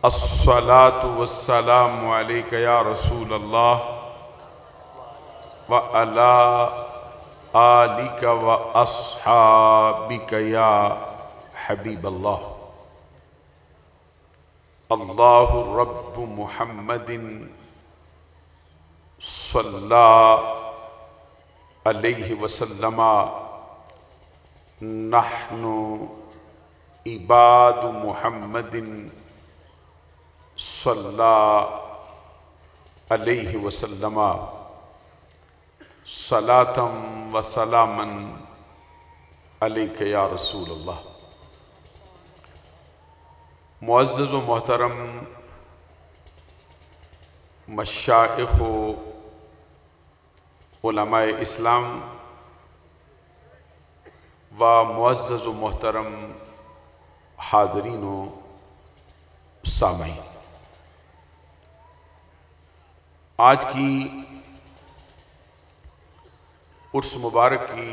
अस्सलातु वस्सलामु अलैका या रसूल अल्लाह व अला आलिका व अस्हाबिका या हबीब अल्लाह। अल्लाहु रब्बु मुहम्मदिन सल्ला अलैहि वसल्लमा नहनु इबादु मुहम्मदिन सल्ला अलैहि वसल्लमा सलातम व सलामन अलैका या रसूल अल्लाह। मुअज़्ज़ज़ व मोहतरम मशाइख़ व उलमाए इस्लाम व मुअज़्ज़ज़ व मोहतरम हाज़रीन व सामईन, आज की उर्स मुबारक की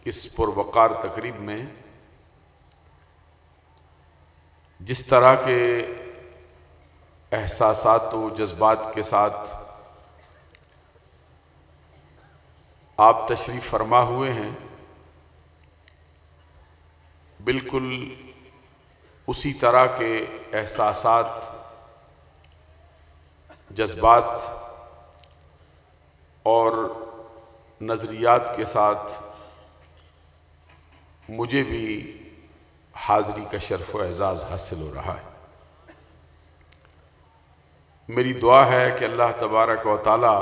इस पुरवकार तकरीब में जिस तरह के एहसासात व जज्बात के साथ आप तशरीफ़ फरमा हुए हैं, बिल्कुल उसी तरह के एहसासात, जज्बात और नज़रियात के साथ मुझे भी हाज़री का शर्फ़ व एज़ाज़ हासिल हो रहा है। मेरी दुआ है कि अल्लाह तबारक व तआला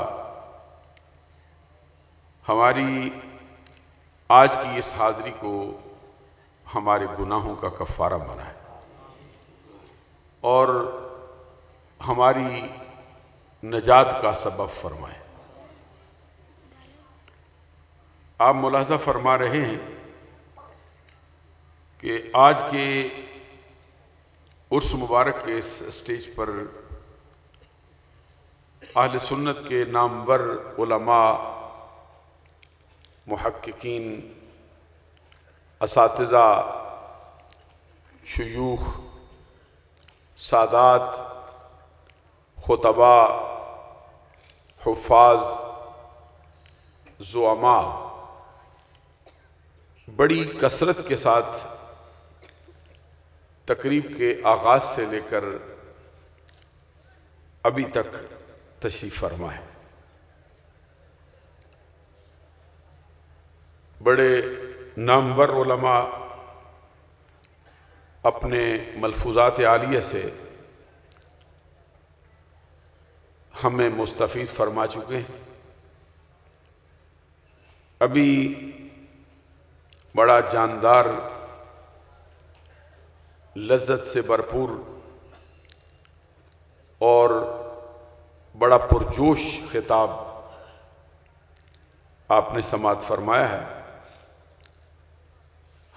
हमारी आज की इस हाज़री को हमारे गुनाहों का कफ़ारा बनाए और हमारी नजात का सबब फरमाए। आप मुलाज़ा फरमा रहे हैं कि आज के उर्स मुबारक के इस स्टेज पर अहले सुन्नत के नामवर उलमा, मुहक्किकीन, असातिज़ा, शुयूख, सादात, खुतबा, हुफ़ाज़, ज़ुअमा बड़ी कसरत के साथ तकरीब के आगाज़ से लेकर अभी तक तशरीफ़ फरमा है। बड़े नामवर उलमा अपने मलफूज़ात आलिया से हमें मुस्तफ़ीज़ फरमा चुके हैं। अभी बड़ा जानदार, लज्जत से भरपूर और बड़ा पुरजोश खिताब आपने समाअत फरमाया है।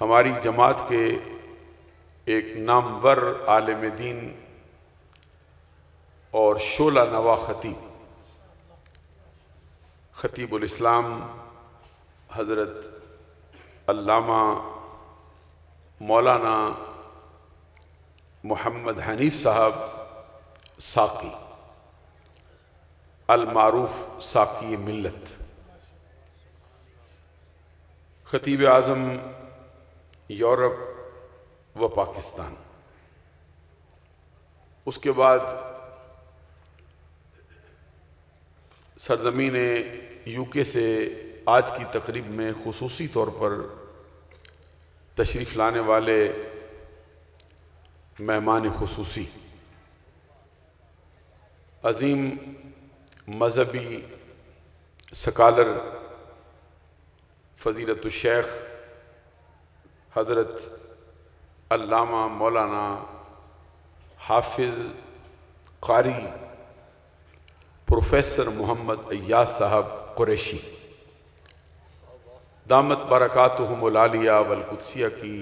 हमारी जमात के एक नामवर आलिम दीन और शोला नवा खतीब, खतीबुल इस्लाम हज़रत अल्लामा मौलाना मोहम्मद हनीफ साहब साकी अल मारूफ साकी मिल्लत, खतीब आज़म यूरोप व पाकिस्तान। उसके बाद सरज़मीन यूके से आज की तकरीब में खुसूसी तौर पर तशरीफ़ लाने वाले मेहमान खुसूसी, अज़ीम मज़हबी स्कॉलर फ़ज़ीलतुल शेख हज़रत अल्लामा मौलाना हाफिज़ क़ारी प्रोफेसर मोहम्मद अय्याज़ साहब कुरैशी दामत बरकातुहुमुल आलिया वल कुद्सिया की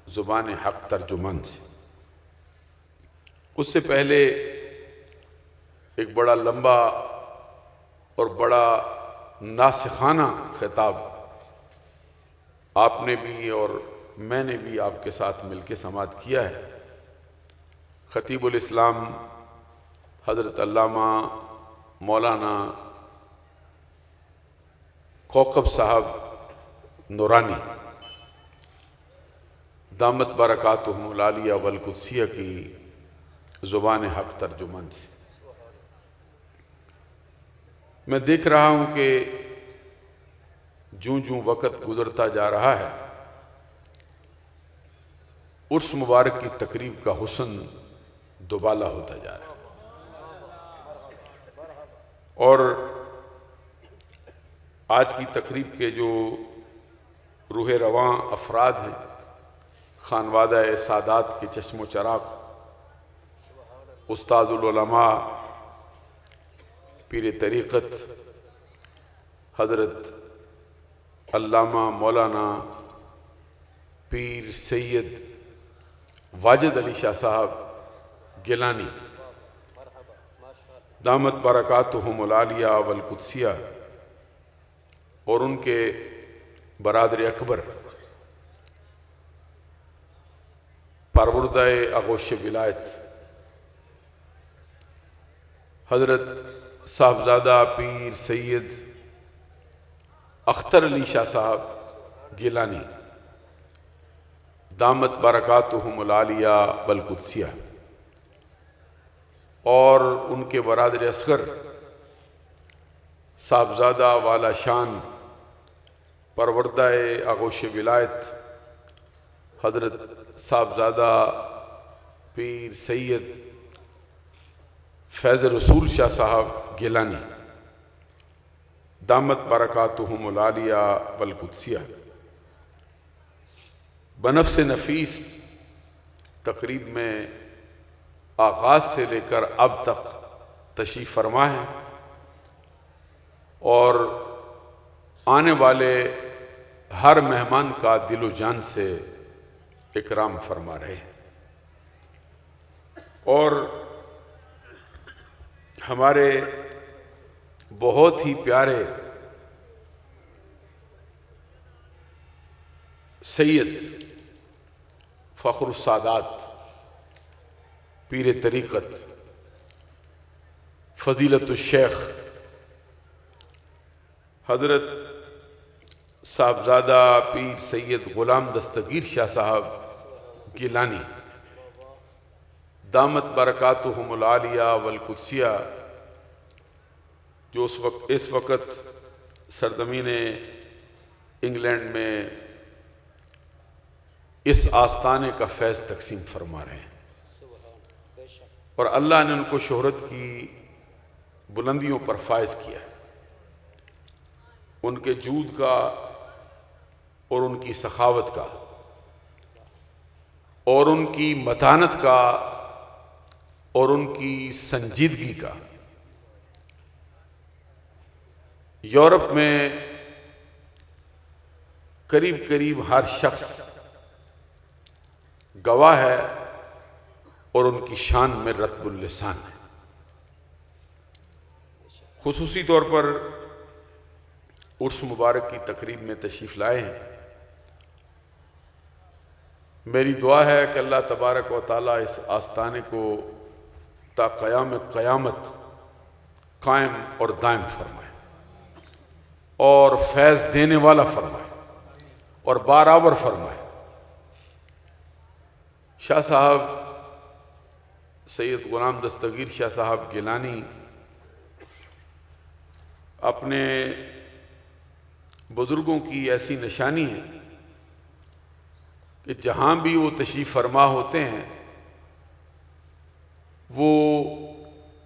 ज़ुबान हक़ तर्जुमान से। उससे पहले एक बड़ा लंबा और बड़ा नासिखाना खिताब आपने भी और मैंने भी आपके साथ मिलकर समाअत किया है। खतीबुल इस्लाम हज़रत अल्लामा मौलाना कौकब साहब नूरानी दामत बरकातुहुमुल आलिया वल कुद्सिया की ज़ुबान हक़ तर्जुमान से मैं देख रहा हूँ कि जूं जूं वक़्त गुज़रता जा रहा है उर्स मुबारक की तकरीब का हुस्न दुबाला होता जा रहा है। और आज की तकरीब के जो रूह रवां अफराद हैं, खानवादा सादात के चश्मो चराग, उस्तादुल उलमा पीर तरीक़त हज़रत अल्लामा मौलाना पीर सैयद वाजिद अली शाह साहब गिलानी दामत बरकातुहुमुल आलिया वल कुद्सिया और उनके बरादर अकबर परवरदाए आगोश विलायत हज़रत साहबजादा पीर सैयद अख्तर अली शाह साहब गिलानी दामत बरकातुहुमुल आलिया वल कुद्सिया और उनके बरादर असगर साहबजादा वाला शान परवरदाए आगोश विलायत हज़रत साहबजादा पीर सैयद फैज़ रसूल शाह साहब गिलानी दामत बरकातुहुमुल आलिया वल कुद्सिया बनफ्स नफीस तकरीब में आगाज़ से लेकर अब तक तशरीफ़ फरमा है और आने वाले हर मेहमान का दिलो जान से इकराम फरमा रहे हैं। और हमारे बहुत ही प्यारे सैयद फ़ख्रुस सादात पीर तरीक़त फ़ज़ीलतुश शेख हज़रत साहबजादा पीर सैयद ग़ुलाम दस्तगीर शाह साहब गिलानी दामत बरकातुहुमुल आलिया वल कुद्सिया जो इस वक्त सरज़मीन इंग्लैंड में इस आस्ताने का फैज़ तकसीम फरमा रहे हैं और अल्लाह ने उनको शोहरत की बुलंदियों पर फायज किया है। उनके जूद का और उनकी सखावत का और उनकी मतानत का और उनकी संजीदगी का यूरोप में करीब करीब हर शख्स गवाह है और उनकी शान में रत्बुल लिसान है। खुसूसी तौर पर उर्स मुबारक की तकरीब में तशरीफ़ लाए हैं। मेरी दुआ है कि अल्लाह तबारक व तआला इस आस्ताने को ता क़याम क़यामत कायम और दायम फरमाए और फैज़ देने वाला फरमाए और बारावर फरमाए। शाह साहब सैयद ग़ुलाम दस्तगीर शाह साहब गिलानी अपने बुज़ुर्गों की ऐसी निशानी है कि जहाँ भी वो तशरीफ़ फरमा होते हैं वो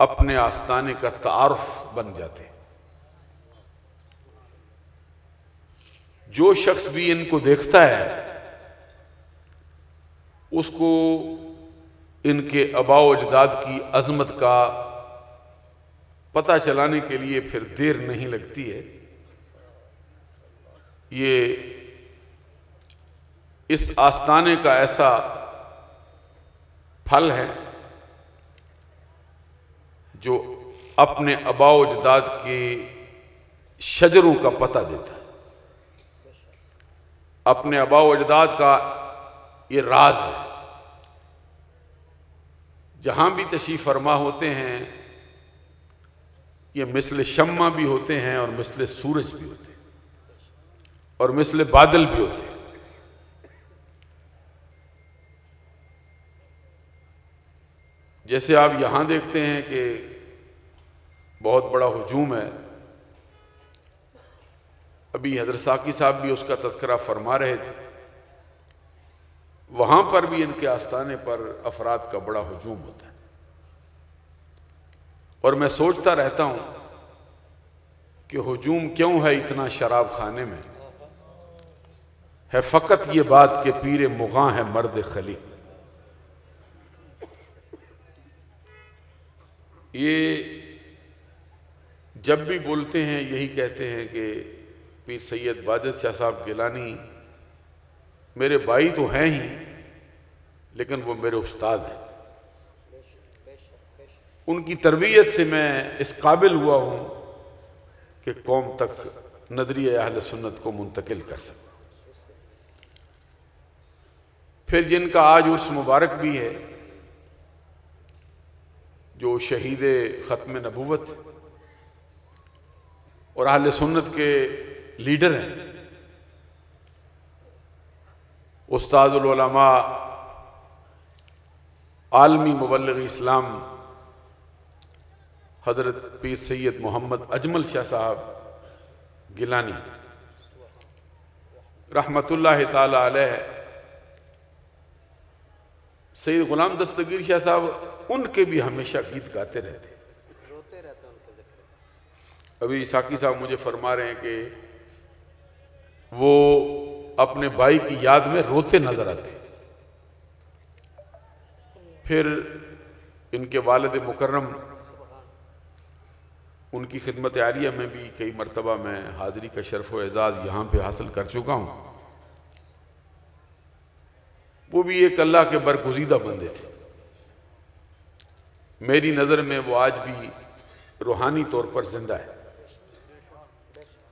अपने आस्ताने का तारुफ बन जाते हैं। जो शख्स भी इनको देखता है उसको इनके आबाओ अजदाद की अज़मत का पता चलाने के लिए फिर देर नहीं लगती है। ये इस आस्ताने का ऐसा फल है जो अपने आबाओ अजदाद के शजरों का पता देता है। अपने आबाओ अजदाद का ये राज है जहाँ भी तशरीफ़ फरमा होते हैं ये मिसल शम्मा भी होते हैं और मिसल सूरज भी होते हैं और मिसल बादल भी होते हैं। जैसे आप यहाँ देखते हैं कि बहुत बड़ा हुजूम है, अभी हज़रत साकी साहब भी उसका तज़किरा फरमा रहे थे, वहाँ पर भी इनके आस्थाने पर अफराद का बड़ा हुजूम होता है। और मैं सोचता रहता हूँ कि हुजूम क्यों है इतना शराब खाने में, है फ़कत ये बात कि पीर मुग़ां है मर्द खली। ये जब भी बोलते हैं यही कहते हैं कि पीर सैयद वाजिद शाह साहब गिलानी मेरे भाई तो हैं ही, लेकिन वो मेरे उस्ताद हैं। उनकी तरबियत से मैं इस काबिल हुआ हूँ कि कौम तक नज़रिया अहले सुन्नत को मुंतकिल कर सकूँ। फिर जिनका आज उर्स मुबारक भी है, जो शहीद ख़त्म नबूवत और अहले सुन्नत के लीडर हैं, उस्तादुल उलमा आलमी मुबल्लिग इस्लाम हज़रत पीर सैयद मोहम्मद अजमल शाह साहब गिलानी रहमतुल्लाह ताला अलैह, सैयद गुलाम दस्तगीर शाह साहब उनके भी हमेशा गीत गाते रहते, रोते रहते उनके ज़िक्र। अभी साकी साहब मुझे फरमा रहे हैं कि वो अपने भाई की याद में रोते नजर आते। फिर इनके वालिद मुकर्रम, उनकी खिदमत आलिया में भी कई मरतबा मैं हाज़िरी का शर्फ व एजाज़ यहाँ पे हासिल कर चुका हूँ। वो भी एक अल्लाह के बरगुज़ीदा बंदे थे। मेरी नज़र में वो आज भी रूहानी तौर पर जिंदा है।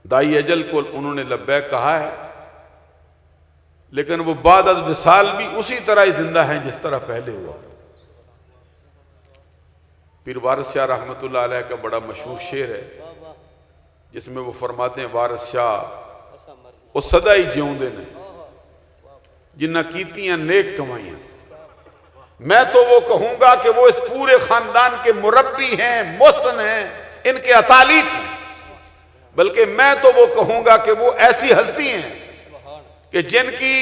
दाई अजल को उन्होंने लब्बैक कहा है, लेकिन वो बाद अज़ विसाल भी उसी तरह ही जिंदा है जिस तरह पहले हुआ। पीर वारिस शाह रहमतुल्लाह अलैह का बड़ा मशहूर शेर है जिसमें वो फरमाते हैं, वारिस शाह वो सदा ही जिਉਂਦੇ ने जिन्ना कीतियां नेक कमाइयां। मैं तो वो कहूंगा कि वो इस पूरे खानदान के मुरब्बी हैं, मोहसिन हैं, इनके अतालीक हैं। बल्कि मैं तो वो कहूंगा कि वो ऐसी हस्ती हैं कि जिनकी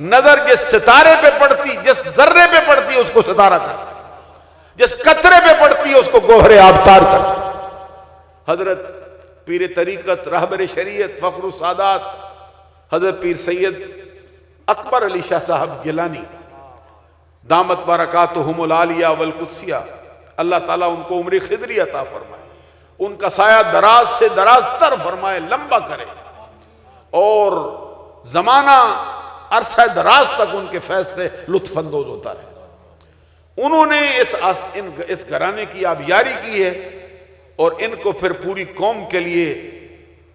नजर जिस सितारे पे पड़ती, जिस जर्रे पे पड़ती है उसको सितारा करती, जिस कतरे पे पड़ती है उसको गोहरे आबतार करती। हजरत पीर तरीकत रहबर शरीयत फखरुल सादात हजरत पीर सैयद अकबर अली शाह साहब गिलानी दामत बरकातुहुमुल आलिया वल कुदसिया, अल्लाह ताला उनको उम्र खिदरी अता फरमाए, उनका साया दराज से दराज तर फरमाए, लंबा करे और जमाना अरसा दराज तक उनके फैज से लुत्फअंदोज होता रहे। उन्होंने इस घराने की आबियारी की है और इनको फिर पूरी कौम के लिए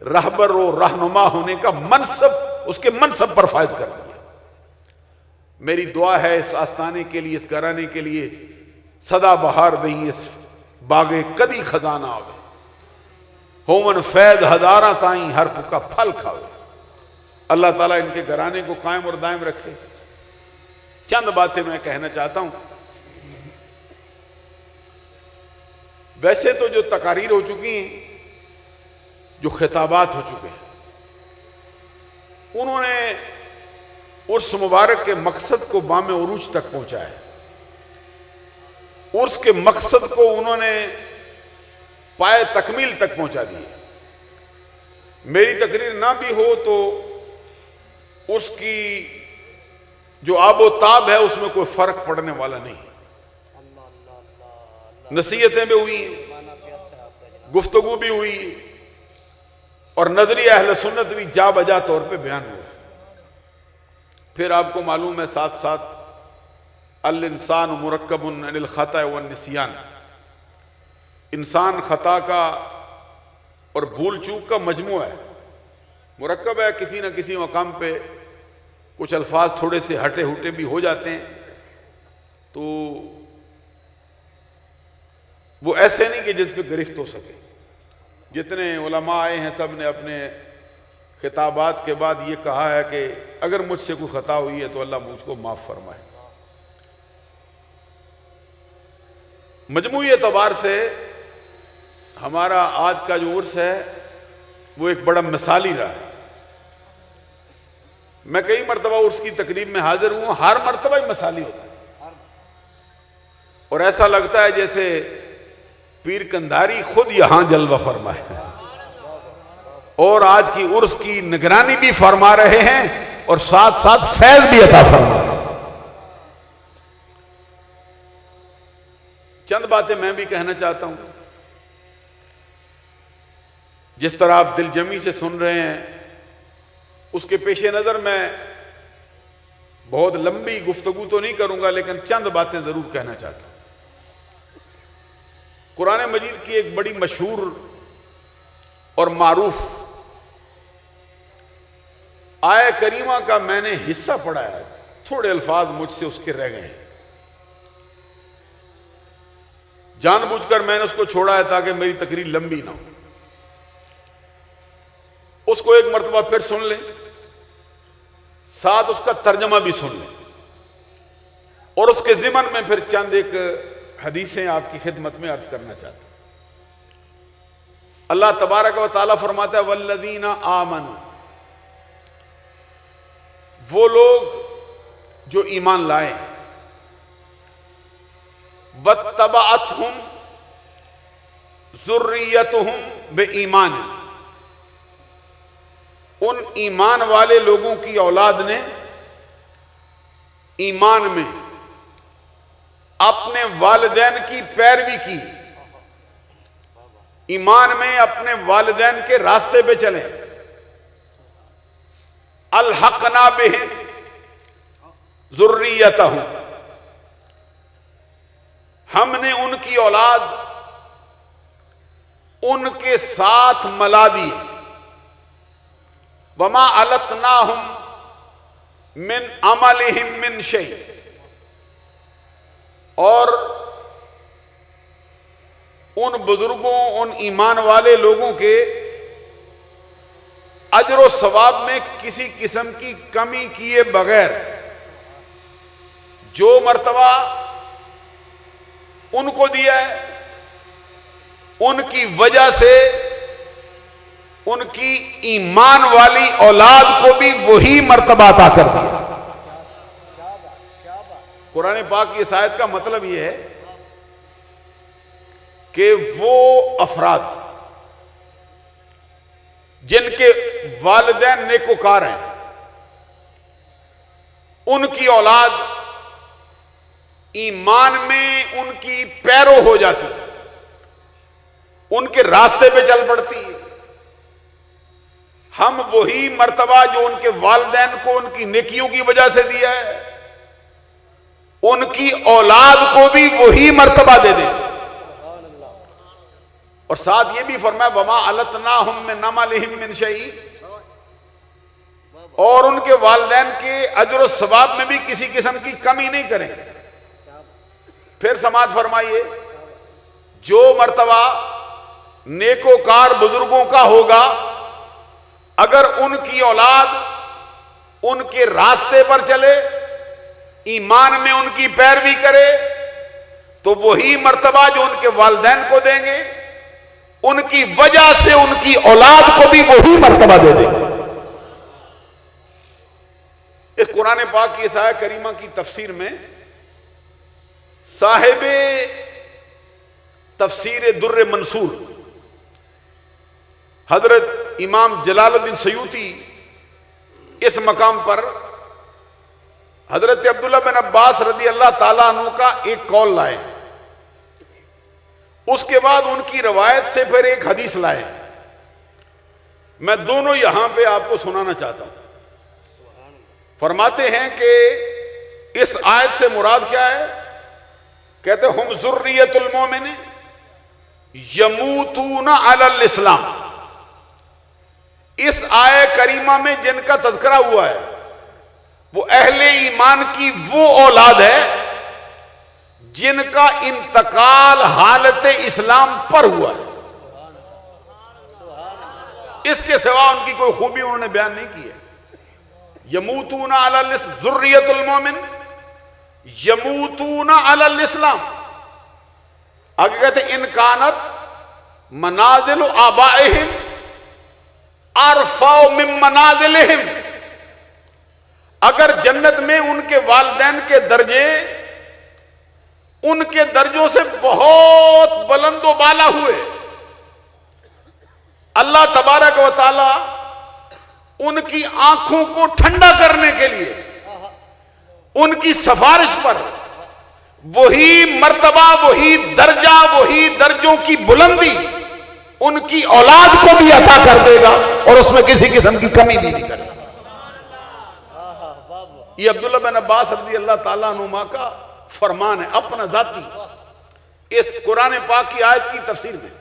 रहबर और रहनुमा होने का मनसब, उसके मनसब पर फायज कर दिया। मेरी दुआ है इस आस्थाने के लिए, इस घराने के लिए सदा बहार दई, इस बागे कदी खजाना आवे, होमन फैद हजारा ताई हर पुका फल खावे। अल्लाह ताला इनके घराने को कायम और दायम रखे। चंद बातें मैं कहना चाहता हूं। वैसे तो जो तकारीर हो चुकी हैं, जो खिताबात हो चुके हैं, उन्होंने उर्स मुबारक के मकसद को बामे उरूज तक पहुंचाया। उर्स के मकसद को उन्होंने पाए तकमील तक पहुंचा दिए। मेरी तकरीर ना भी हो तो उसकी जो आबो ताब है उसमें कोई फर्क पड़ने वाला नहीं। नसीहतें भी हुई, गुफ्तगू भी हुई और नजरिया अहले सुन्नत भी जा बजा तौर पे बयान हुआ। फिर आपको मालूम है साथ साथ अल इंसान मुरक्कबुन अनिल खता व निसियान, इंसान खता का और भूल चूक का मजमू है, मुरक्कब है। किसी न किसी मकाम पे कुछ अल्फाज थोड़े से हटे हुटे भी हो जाते हैं तो वो ऐसे नहीं कि जिस पे गिरफ्त हो सके। जितने उलमा आए हैं सब ने अपने खिताबात के बाद ये कहा है कि अगर मुझसे कोई खता हुई है तो अल्लाह मुझको माफ़ फरमाए। मजमूई एतबार से हमारा आज का जो उर्स है वो एक बड़ा मिसाली रहा है। मैं कई मरतबा उर्स की तकरीब में हाजिर हुआ, हर मरतबा ही मिसाली होता है और ऐसा लगता है जैसे पीर कंधारी खुद यहां जलवा फरमाए और आज की उर्स की निगरानी भी फरमा रहे हैं और साथ साथ फैज भी अता फरमा रहे हैं। चंद बातें मैं भी कहना चाहता हूं। जिस तरह आप दिलजमी से सुन रहे हैं उसके पेश नज़र मैं बहुत लंबी गुफ्तगू तो नहीं करूंगा, लेकिन चंद बातें जरूर कहना चाहता हूं। कुरान मजीद की एक बड़ी मशहूर और मारूफ आय करीमा का मैंने हिस्सा पढ़ा है, थोड़े अल्फाज मुझसे उसके रह गए हैं। जानबूझकर मैंने उसको छोड़ा है ताकि मेरी तकरीर लंबी ना हो। उसको एक मरतबा फिर सुन लें, साथ उसका तर्जमा भी सुन लें और उसके ज़िमन में फिर चंद एक हदीसें आपकी खिदमत में अर्ज करना चाहता हूं। अल्लाह तबारक व तआला फरमाता है वल्लज़ीना आमनू, वो लोग जो ईमान लाए, वत्तबअतहुम ज़ुर्रिय्यतुहुम बिईमान, उन ईमान वाले लोगों की औलाद ने ईमान में अपने वालिदैन की पैरवी की, ईमान में अपने वालिदैन के रास्ते पे चले। अलहक़ना बिहिम ज़ुर्रियतहुम, हमने उनकी औलाद उनके साथ मिला दी। वमा अलतनाहुम मिन अमलिहिम मिन शै, और उन बुजुर्गों, उन ईमान वाले लोगों के अजर व सवाब में किसी किस्म की कमी किए बगैर जो मर्तबा उनको दिया है, उनकी वजह से उनकी ईमान वाली औलाद को भी वही मर्तबा अता कर दिया। कुरान पाक की इस आयत का मतलब यह है कि वो अफराद जिनके वालिदैन नेकोकार हैं, उनकी औलाद ईमान में उनकी पैरो हो जाती है, उनके रास्ते पे चल पड़ती है। हम वही मर्तबा जो उनके वालिदैन को उनकी नेकियों की वजह से दिया है, उनकी औलाद को भी वही मर्तबा दे दे। और साथ ये भी फरमाया वमा अलतनाहुम मिन अमलिहिम मिन शै, और उनके वालिदैन के अजर व सवाब में भी किसी किस्म की कमी नहीं करेंगे। फिर समाज फरमाइए, जो मर्तबा नेकोकार बुजुर्गों का होगा, अगर उनकी औलाद उनके रास्ते पर चले, ईमान में उनकी पैरवी करे, तो वही मर्तबा जो उनके वालिदैन को देंगे, उनकी वजह से उनकी औलाद को भी वही मर्तबा दे देंगे। इस कुरान पाक की इस आयत करीमा की तफसीर में साहिबे तफसीर दुर्र मंसूर हजरत इमाम जलालुद्दीन सयूती इस मकाम पर हजरत अब्दुल्ला बिन अब्बास रदी अल्लाह ताला अन्हु का एक कौल लाए, उसके बाद उनकी रवायत से फिर एक हदीस लाए। मैं दोनों यहां पे आपको सुनाना चाहता हूं। फरमाते हैं कि इस आयत से मुराद क्या है? कहते हम ज़ुर्रियतुल मोमिन यमूतूना अलल इस्लाम। इस आय करीमा में जिनका तज़किरा हुआ है वो अहले ईमान की वो औलाद है जिनका इंतकाल हालत इस्लाम पर हुआ है, इसके सिवा उनकी कोई खूबी उन्होंने बयान नहीं की है। यमूतूना अलल ज़ुर्रियतुल मोमिन यमूतूना अलल इस्लाम। आगे कहते इनकानत मनाजिल आबाइहिम अरफा मिन मनाजिलिहिम। अगर जन्नत में उनके वालिदैन के दर्जे उनके दर्जों से बहुत बुलंदो बाला हुए, अल्लाह तबारक व तआला उनकी आंखों को ठंडा करने के लिए उनकी सिफारिश पर वही मर्तबा, वही दर्जा, वही दर्जों की बुलंदी उनकी औलाद को भी अता कर देगा और उसमें किसी किस्म की कमी भी नहीं करेगा। ये अब्दुल्लाह बिन अब्बास रज़ी अल्लाह ताला अनुमा का फरमान है अपना जाती इस कुरान पाक की आयत की तफसीर में।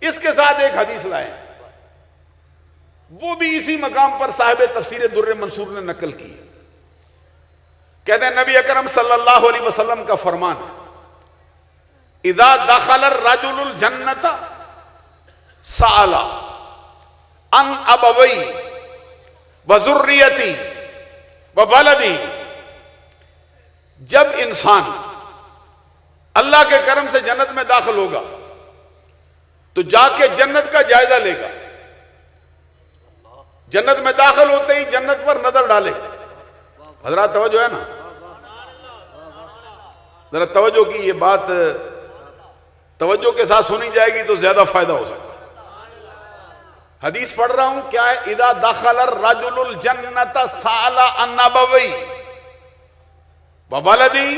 इसके साथ एक हदीस लाए, वो भी इसी मकाम पर साहिब तफसीर दुर्र मंसूर ने नकल की है। कहते हैं नबी अकरम सल्लल्लाहु अलैहि वसल्लम का फरमान है, इदा दखल रजुलुल जन्नता साला अन अबवई व ज़ुर्रियती व वलदी। जब इंसान अल्लाह के करम से जन्नत में दाखिल होगा तो जाके जन्नत का जायजा लेगा। जन्नत में दाखिल होते ही जन्नत पर नजर डालेगा। हजरात तवज्जो है ना, जरा तवज्जो की ये बात तवज्जो के साथ सुनी जाएगी तो ज्यादा फायदा हो सकता है। हदीस पढ़ रहा हूं, क्या है? इदा दखल रजुलुल जन्नत साला अन अबवई व वलदी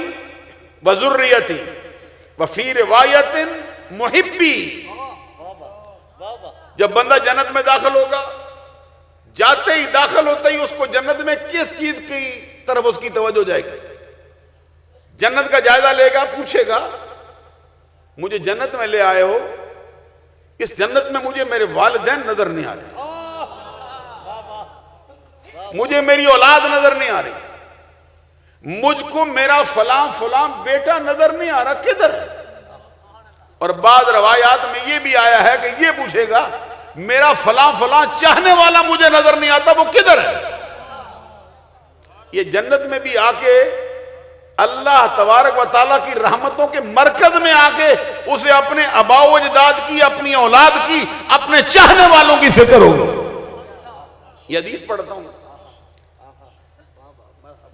व ज़ुर्रियती व फी रिवायतिन मुहिब्बी। जब बंदा जन्नत में दाखिल होगा, जाते ही दाखिल होते ही उसको जन्नत में किस चीज की तरफ उसकी तवज्जो जाएगी? जन्नत का जायजा लेगा, पूछेगा मुझे जन्नत में ले आए हो, इस जन्नत में मुझे मेरे वालिदैन नजर नहीं आ रहे, मुझे मेरी औलाद नजर नहीं आ रही, मुझको मेरा फलां फलां बेटा नजर नहीं आ रहा, किधर है? और बाद रवायात में यह भी आया है कि यह पूछेगा मेरा फलां फलां चाहने वाला मुझे नजर नहीं आता, वो किधर है? ये जन्नत में भी आके अल्लाह तबारक व तआला की रहमतों के मरकज में आके उसे अपने अबाओ अजदाद की, अपनी औलाद की, अपने चाहने वालों की फिक्र होगी। ये हदीस पढ़ता हूं।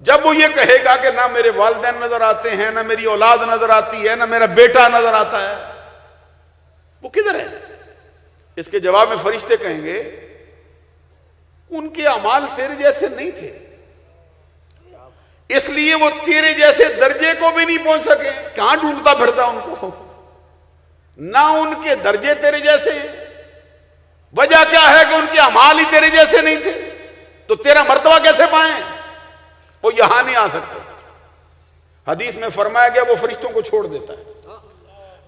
जब वो ये कहेगा कि ना मेरे वालिदैन नजर आते हैं, ना मेरी औलाद नजर आती है, ना मेरा बेटा नजर आता है, वो किधर है? इसके जवाब में फरिश्ते कहेंगे उनके अमाल तेरे जैसे नहीं थे, इसलिए वो तेरे जैसे दर्जे को भी नहीं पहुंच सके। कहां ढूंढता फिरता उनको? ना उनके दर्जे तेरे जैसे हैं। वजह क्या है कि उनके अमाल ही तेरे जैसे नहीं थे, तो तेरा मर्तबा कैसे पाए? वो यहां नहीं आ सकते। हदीस में फरमाया गया वो फरिश्तों को छोड़ देता है,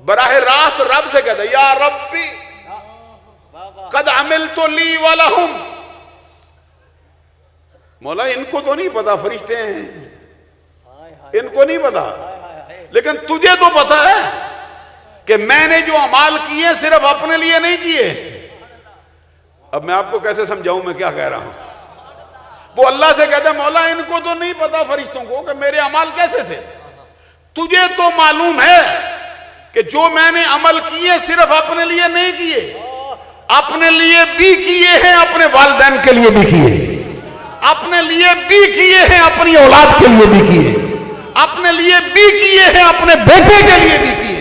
बराह रास्त रब से कहता है या रब्बी कद अमिल तो ली वाला हूं। मौला इनको तो नहीं पता, फरिश्ते हैं इनको नहीं पता, लेकिन तुझे तो पता है कि मैंने जो अमाल किए सिर्फ अपने लिए नहीं किए। अब मैं आपको कैसे समझाऊं मैं क्या कह रहा हूं? वो अल्लाह से कहता है मौला इनको तो नहीं पता फरिश्तों को कि मेरे अमाल कैसे थे, तुझे तो मालूम है कि जो मैंने अमल किए सिर्फ अपने लिए नहीं किए, अपने लिए भी किए हैं, अपने वालिदैन के लिए भी किए, अपने लिए भी किए हैं, अपनी औलाद के लिए भी किए, अपने लिए भी किए हैं, अपने बेटे के लिए भी किए,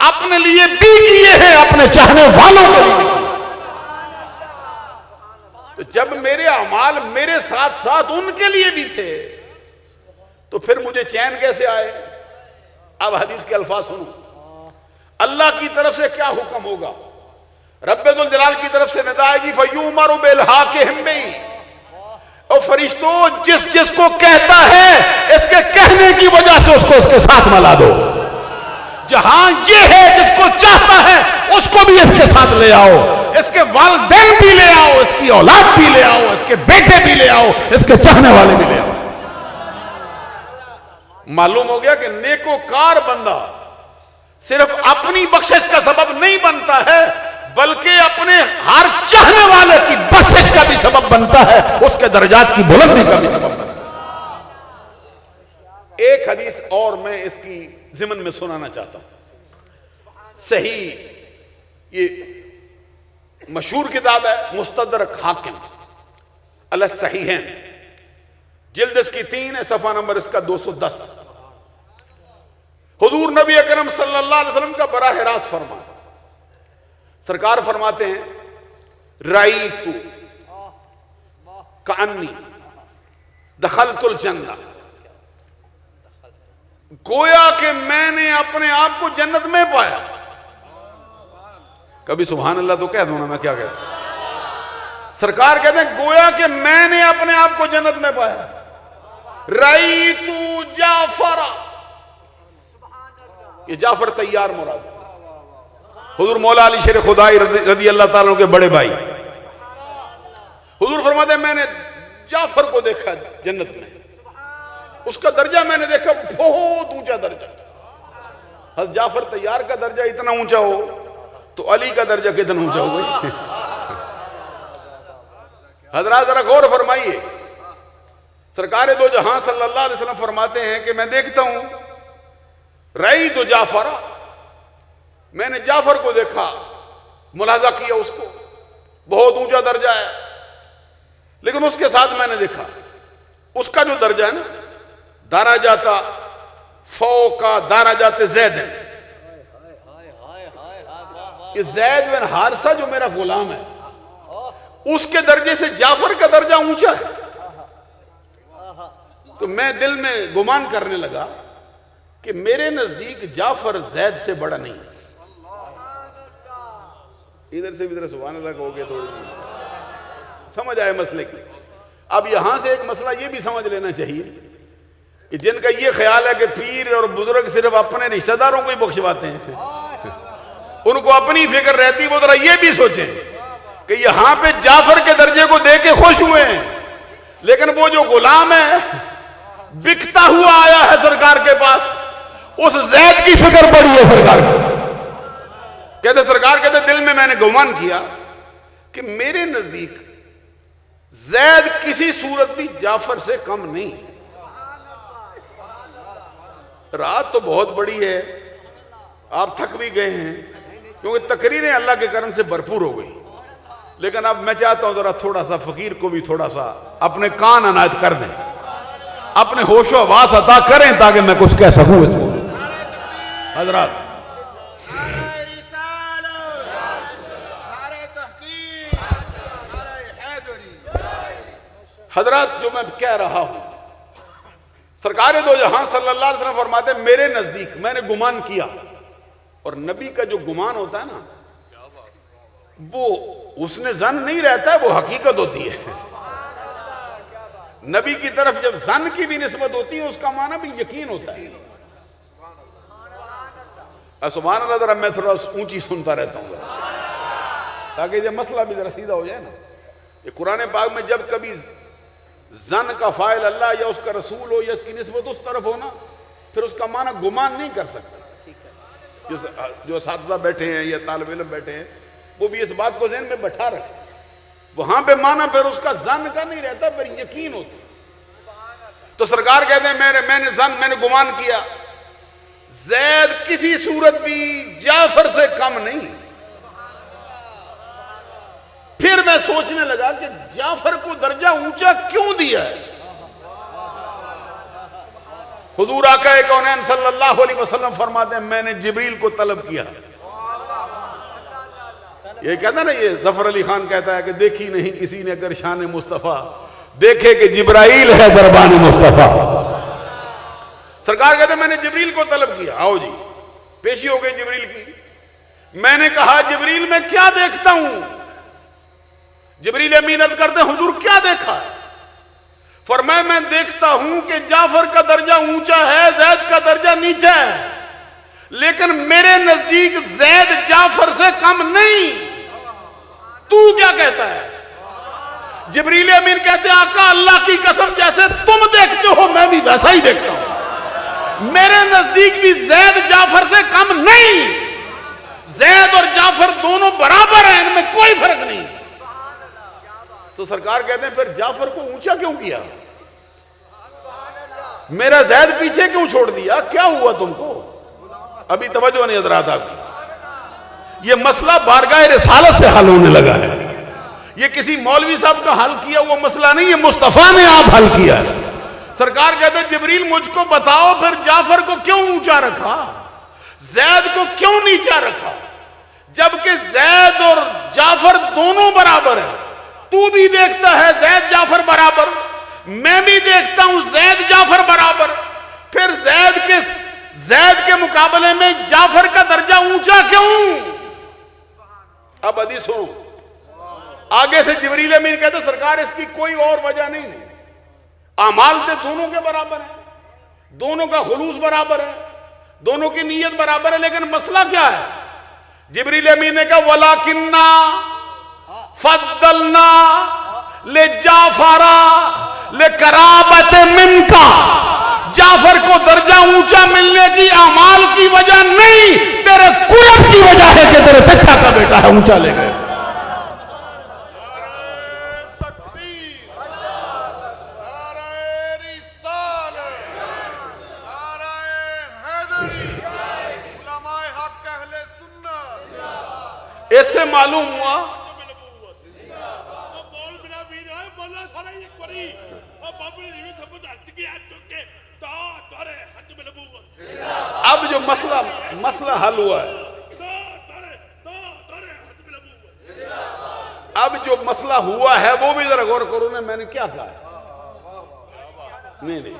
अपने लिए भी किए हैं, अपने चाहने वालों के लिए भी किए। तो जब मेरे अमाल मेरे साथ साथ उनके लिए भी थे तो फिर मुझे चैन कैसे आए? अब हदीस के अल्फाज सुनो। अल्लाह की तरफ से क्या हुक्म होगा? रब्बुल जलाल की तरफ से निदा आएगी फयूमरु बिल हाकिम बिही। और फरिश्तों जिस जिसको कहता है इसके कहने की वजह से उसको उसके साथ मिला दो। जहां ये है जिसको चाहता है उसको भी इसके साथ ले आओ, इसके वालिदैन भी ले आओ, इसकी औलाद भी ले आओ, इसके बेटे भी ले आओ, इसके चाहने वाले भी ले आओ। मालूम हो गया कि नेकोकार बंदा सिर्फ अपनी बख्शिश का सबब नहीं बनता है, बल्कि अपने हर चाहने वाले की बख्शिश का भी सबब बनता है, उसके दर्जात की बुलंदी का भी सबब बनता है। एक हदीस और मैं इसकी ज़िमन में सुनाना चाहता हूं। सही, ये मशहूर किताब है मुस्तदरक हाकिम अल सहीहैन, जिल्द इसकी 3 है, सफ़ा नंबर इसका 210। हुजूर नबी अकरम सल्लल्लाहु अलैहि वसल्लम का बराह रास्त फरमा, सरकार फरमाते हैं, राईतु कान्नी दखलतुल जन्नह, गोया कि मैंने अपने आप को जन्नत में पाया। कभी सुभान अल्लाह तो कह दो ना, मैं क्या कहता हूं। सरकार कहते हैं गोया कि मैंने अपने आप को जन्नत में पाया। राईतु जाफरा, ये जाफर तैयार मुराद, हुजूर मौला अली शेर खुदाई रदी अल्लाह ताला के बड़े भाई। हुजूर फरमाते हैं मैंने जाफर को देखा जन्नत में, उसका दर्जा मैंने देखा बहुत ऊंचा दर्जा। हज़रत जाफर तैयार का दर्जा इतना ऊंचा हो तो अली का दर्जा कितना ऊंचा हो गई। हजरात जरा गौर फरमाइए, सरकार दो जहां सल्लल्लाहु अलैहि वसल्लम फरमाते हैं कि मैं देखता हूं, रई तो जाफरा, मैंने जाफर को देखा, मुलाजा किया उसको, बहुत ऊंचा दर्जा है। लेकिन उसके साथ मैंने देखा उसका जो दर्जा है ना, दारा जाता फौ का दारा जाते जैद है, ये जैद बिन हारिसा जो मेरा गुलाम है, उसके दर्जे से जाफर का दर्जा ऊंचा है। तो मैं दिल में गुमान करने लगा कि मेरे नजदीक जाफर जैद से बड़ा नहीं। इधर से भी इधर सुभान अल्लाह कहोगे तो समझ आए मसले की। अब यहां से एक मसला यह भी समझ लेना चाहिए कि जिनका यह ख्याल है कि पीर और बुजुर्ग सिर्फ अपने रिश्तेदारों को ही बख्शवाते हैं, उनको अपनी फिक्र रहती, वो जरा ये भी सोचें कि यहां पे जाफर के दर्जे को देख के खुश हुए हैं, लेकिन वो जो गुलाम है बिकता हुआ आया है सरकार के पास, उस जैद की फिक्र पड़ी है सरकार को। कहते सरकार कहते दिल में मैंने गुमान किया कि मेरे नजदीक जैद किसी सूरत भी जाफर से कम नहीं। रात तो बहुत बड़ी है, आप थक भी गए हैं क्योंकि तकरीरें अल्लाह के करम से भरपूर हो गई, लेकिन अब मैं चाहता हूं जरा थोड़ा सा फकीर को भी थोड़ा सा अपने कान अनायत कर दें, अपने होशो आवास अता करें ताकि मैं कुछ कह सकूं इस मौजूद। हजरात हजरात जो मैं कह रहा हूं, सरकार दो जहां सल्लल्लाहु अलैहि वसल्लम फरमाते मेरे नजदीक मैंने गुमान किया, और नबी का जो गुमान होता है ना, वो उसने जन नहीं रहता है, वो हकीकत होती है। नबी की तरफ जब जन की भी निस्बत होती है उसका माना भी यकीन होता है। सुभान अल्लाह, जरा मैं थोड़ा ऊंची सुनता रहता हूं ताकि ये मसला भी जरा सीधा हो जाए ना। ये कुरान पाक में जब कभी जन का फाइल अल्लाह या उसका रसूल हो या इसकी निस्बत उस तरफ हो ना, फिर उसका माना गुमान नहीं कर सकता। जो साथी बैठे हैं या तालिब इल्म बैठे हैं वो भी इस बात को ज़हन में बैठा रखे, वहां पे माना फिर उसका जन का नहीं रहता, फिर यकीन होता। तो सरकार कहते हैं मैंने गुमान किया जैद किसी सूरत भी जाफर से कम नहीं। फिर मैं सोचने लगा कि जाफर को दर्जा ऊंचा क्यों दिया है। हुजूर आका कौनैन सल्लल्लाहु अलैहि वसल्लम फरमाते हैं मैंने जिब्रील को तलब किया। ये कहता ना, ये जफर अली खान कहता है कि देखी नहीं किसी ने अगर शान मुस्तफा, देखे कि जिब्राइल है दरबान मुस्तफा। सरकार कहते मैंने जिब्रील को तलब किया, आओ जी, पेशी हो गई जिब्रील की। मैंने कहा जिब्रील मैं क्या देखता हूं? जिब्रील अमीन अर्ज करते हुजूर क्या देखा है? फरमाया मैं देखता हूं कि जाफर का दर्जा ऊंचा है, जैद का दर्जा नीचा है, लेकिन मेरे नजदीक जैद जाफर से कम नहीं। तू क्या कहता है? जिब्रील अमीन कहते आका अल्लाह की कसम जैसे तुम देखते हो मैं भी वैसा ही देखता हूं। मेरे नजदीक भी जैद जाफर से कम नहीं। जैद और जाफर दोनों बराबर हैं, इनमें कोई फर्क नहीं। तो सरकार कहते हैं फिर जाफर को ऊंचा क्यों किया, मेरा जैद पीछे क्यों छोड़ दिया, क्या हुआ तुमको? अभी तवज्जो नहीं हजरात आपकी। ये मसला बारगाह रिसालत से हल होने लगा है। ये किसी मौलवी साहब का हल किया हुआ मसला नहीं, ये मुस्तफा ने आप हल किया है। सरकार कहते हैं जिब्रील मुझको बताओ फिर जाफर को क्यों ऊंचा रखा, जैद को क्यों नीचा रखा, जबकि जैद और जाफर दोनों बराबर हैं। तू भी देखता है जैद जाफर बराबर, मैं भी देखता हूं जैद जाफर बराबर, फिर जैद के मुकाबले में जाफर का दर्जा ऊंचा क्यों? अब हदीस सुनो। आगे से जिब्रील अमीन कहते सरकार इसकी कोई और वजह नहीं, अमाल तो दोनों के बराबर है, दोनों का खुलूस बराबर है, दोनों की नीयत बराबर है, लेकिन मसला क्या है? जिब्रील अमीन ने कहा वलाकिन्ना फद्दलना ले जाफरा ले कराबत मिनका, जाफर को दर्जा ऊंचा मिलने की अमाल की वजह नहीं, तेरे कुरब की वजह है कि तेरे चचा का बेटा है, ऊंचा ले गए। इससे मालूम हुआ अब जो मसला हल हुआ है, अब जो मसला हुआ है वो भी जरा गौर करो ना, मैंने क्या कहा है? नहीं,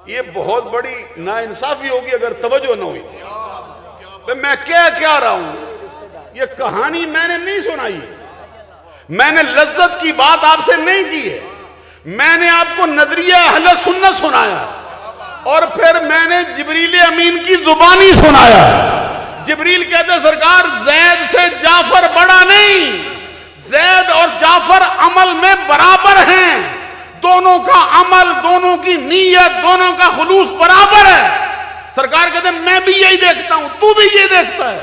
ये बहुत बड़ी नाइंसाफी होगी अगर तवज्जो न हुई। मैं क्या रहा हूं, ये कहानी मैंने नहीं सुनाई, मैंने लज्जत की बात आपसे नहीं की है, मैंने आपको नजरिया अहले सुन्नत सुनाया और फिर मैंने जिब्रील अमीन की जुबानी सुनाया। जिब्रील कहते सरकार जैद से जाफर बड़ा नहीं, जैद और जाफर अमल में बराबर हैं, दोनों का अमल, दोनों की नीयत, दोनों का खुलूस बराबर है। सरकार कहते मैं भी यही देखता हूं, तू भी ये देखता है,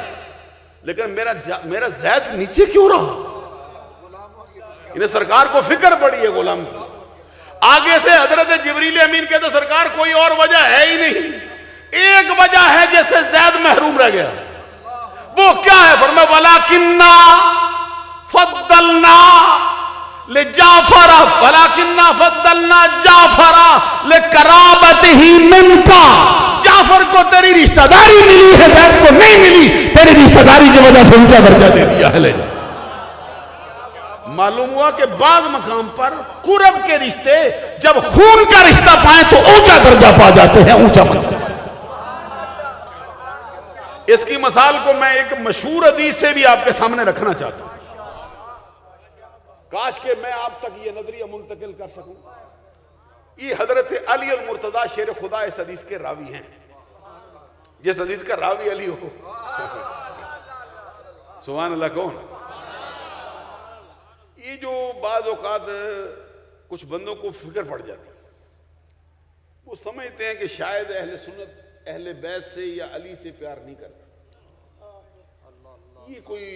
लेकिन मेरा जैद नीचे क्यों रहा? इन्हें सरकार को फिक्र पड़ी है गुलाम की। आगे से हजरत जिब्रील अमीन कहते सरकार कोई और वजह है ही नहीं, एक वजह है जिससे जैद महरूम रह गया, वो क्या है? फरमाया वलाकिन्ना फद्दलना ले जाफरा, वलाकिन्ना फद्दलना जाफरा ले कराबतिही मिनका, जाफर को तेरी रिश्तेदारी मिली है, जैद को नहीं मिली, तेरी रिश्तेदारी की वजह से ऊंचा दर्जा दे दिया है। मालूम हुआ कि बाद मकाम पर कुरब के रिश्ते जब खून का रिश्ता पाए तो ऊंचा दर्जा पा जाते हैं, ऊंचा मंजिल। इसकी मिसाल को मैं एक मशहूर हदीस से भी आपके सामने रखना चाहता हूं, काश के मैं आप तक ये नजरिया मुंतकिल कर सकूं। ये हजरत अली अल मुर्तजा शेर खुदा इस हदीस के रावी हैं। जिस हदीस का रावी अली हो सुभान अल्लाह। कौन? ये जो बाज़ औक़ात कुछ बंदों को फिक्र पड़ जाती है, वो समझते हैं कि शायद अहले सुन्नत अहले बैत से या अली से प्यार नहीं करते। ये कोई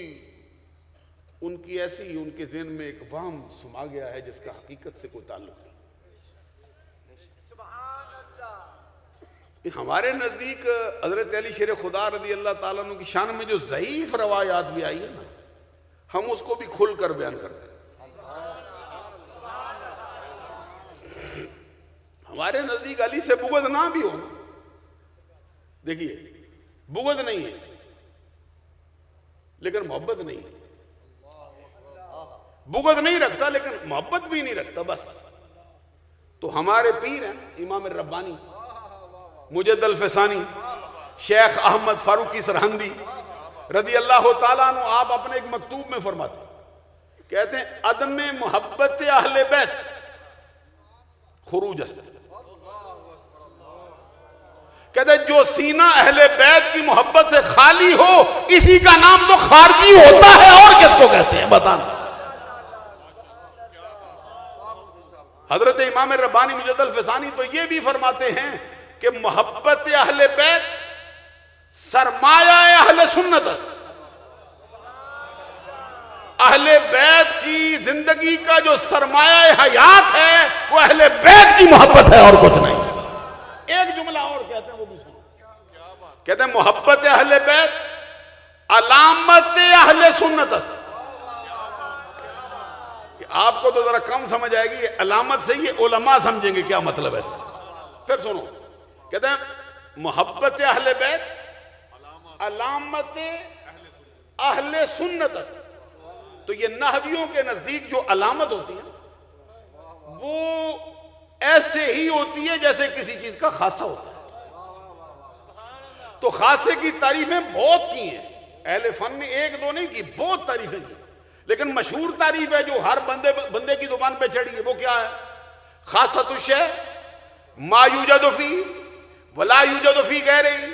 उनकी ऐसी उनके ज़हन में एक वहम सुमा गया है जिसका हकीकत से कोई ताल्लुक नहीं। हमारे नज़दीक हज़रत अली शेर खुदा रज़ी अल्लाह ताला अन्हु की शान में जो ज़ईफ़ रवायात भी आई है ना, हम उसको भी खुल कर बयान करते हैं। हमारे नज़दीक अली से बुग़्ज़ ना भी हो, देखिए बुग़्ज़ नहीं है लेकिन मोहब्बत नहीं है, बुग़्ज़ नहीं रखता लेकिन मोहब्बत भी नहीं रखता बस। तो हमारे पीर हैं इमाम रब्बानी मुजद्दिद अल-फ़सानी शेख अहमद फारूकी सरहंदी रज़ी अल्लाह ताला अन्हु, आप अपने एक मकतूब में फरमाते, कहते हैं अदम मोहब्बत अहले बैत खुरूज से, कहते हैं जो सीना अहले बैत की मोहब्बत से खाली हो इसी का नाम तो खारजी होता है, और किसको कहते हैं बताना। हजरत इमाम रब्बानी मुजद्दिद अल-फ़सानी तो ये भी फरमाते हैं कि मोहब्बत अहले बैत सरमाया अहले सुन्नत। अहले बैत की जिंदगी का जो सरमाया हयात है वो अहले बैत की मोहब्बत है और कुछ नहीं। एक जुमला और कहते हैं, वो भी सुनो। कहते हैं मोहब्बत अहले बैत अलामत अहले सुन्नत। आपको तो जरा कम समझ आएगी, अलामत से ये उलमा समझेंगे क्या मतलब है। फिर सुनो, कहते हैं मोहब्बत अहले बैत अलामत अहले सुन्नत। तो ये नहवियों के नजदीक जो अलामत होती है वो ऐसे ही होती है जैसे किसी चीज का खासा होता है। तो खासे की तारीफें बहुत की हैं अहले फन ने, एक दो नहीं की, बहुत तारीफें की। लेकिन मशहूर तारीफ है जो हर बंदे की जुबान पे चढ़ी है, वो क्या है? खासतुशै मा यूजदु फी वला यूजदु फी, कह रही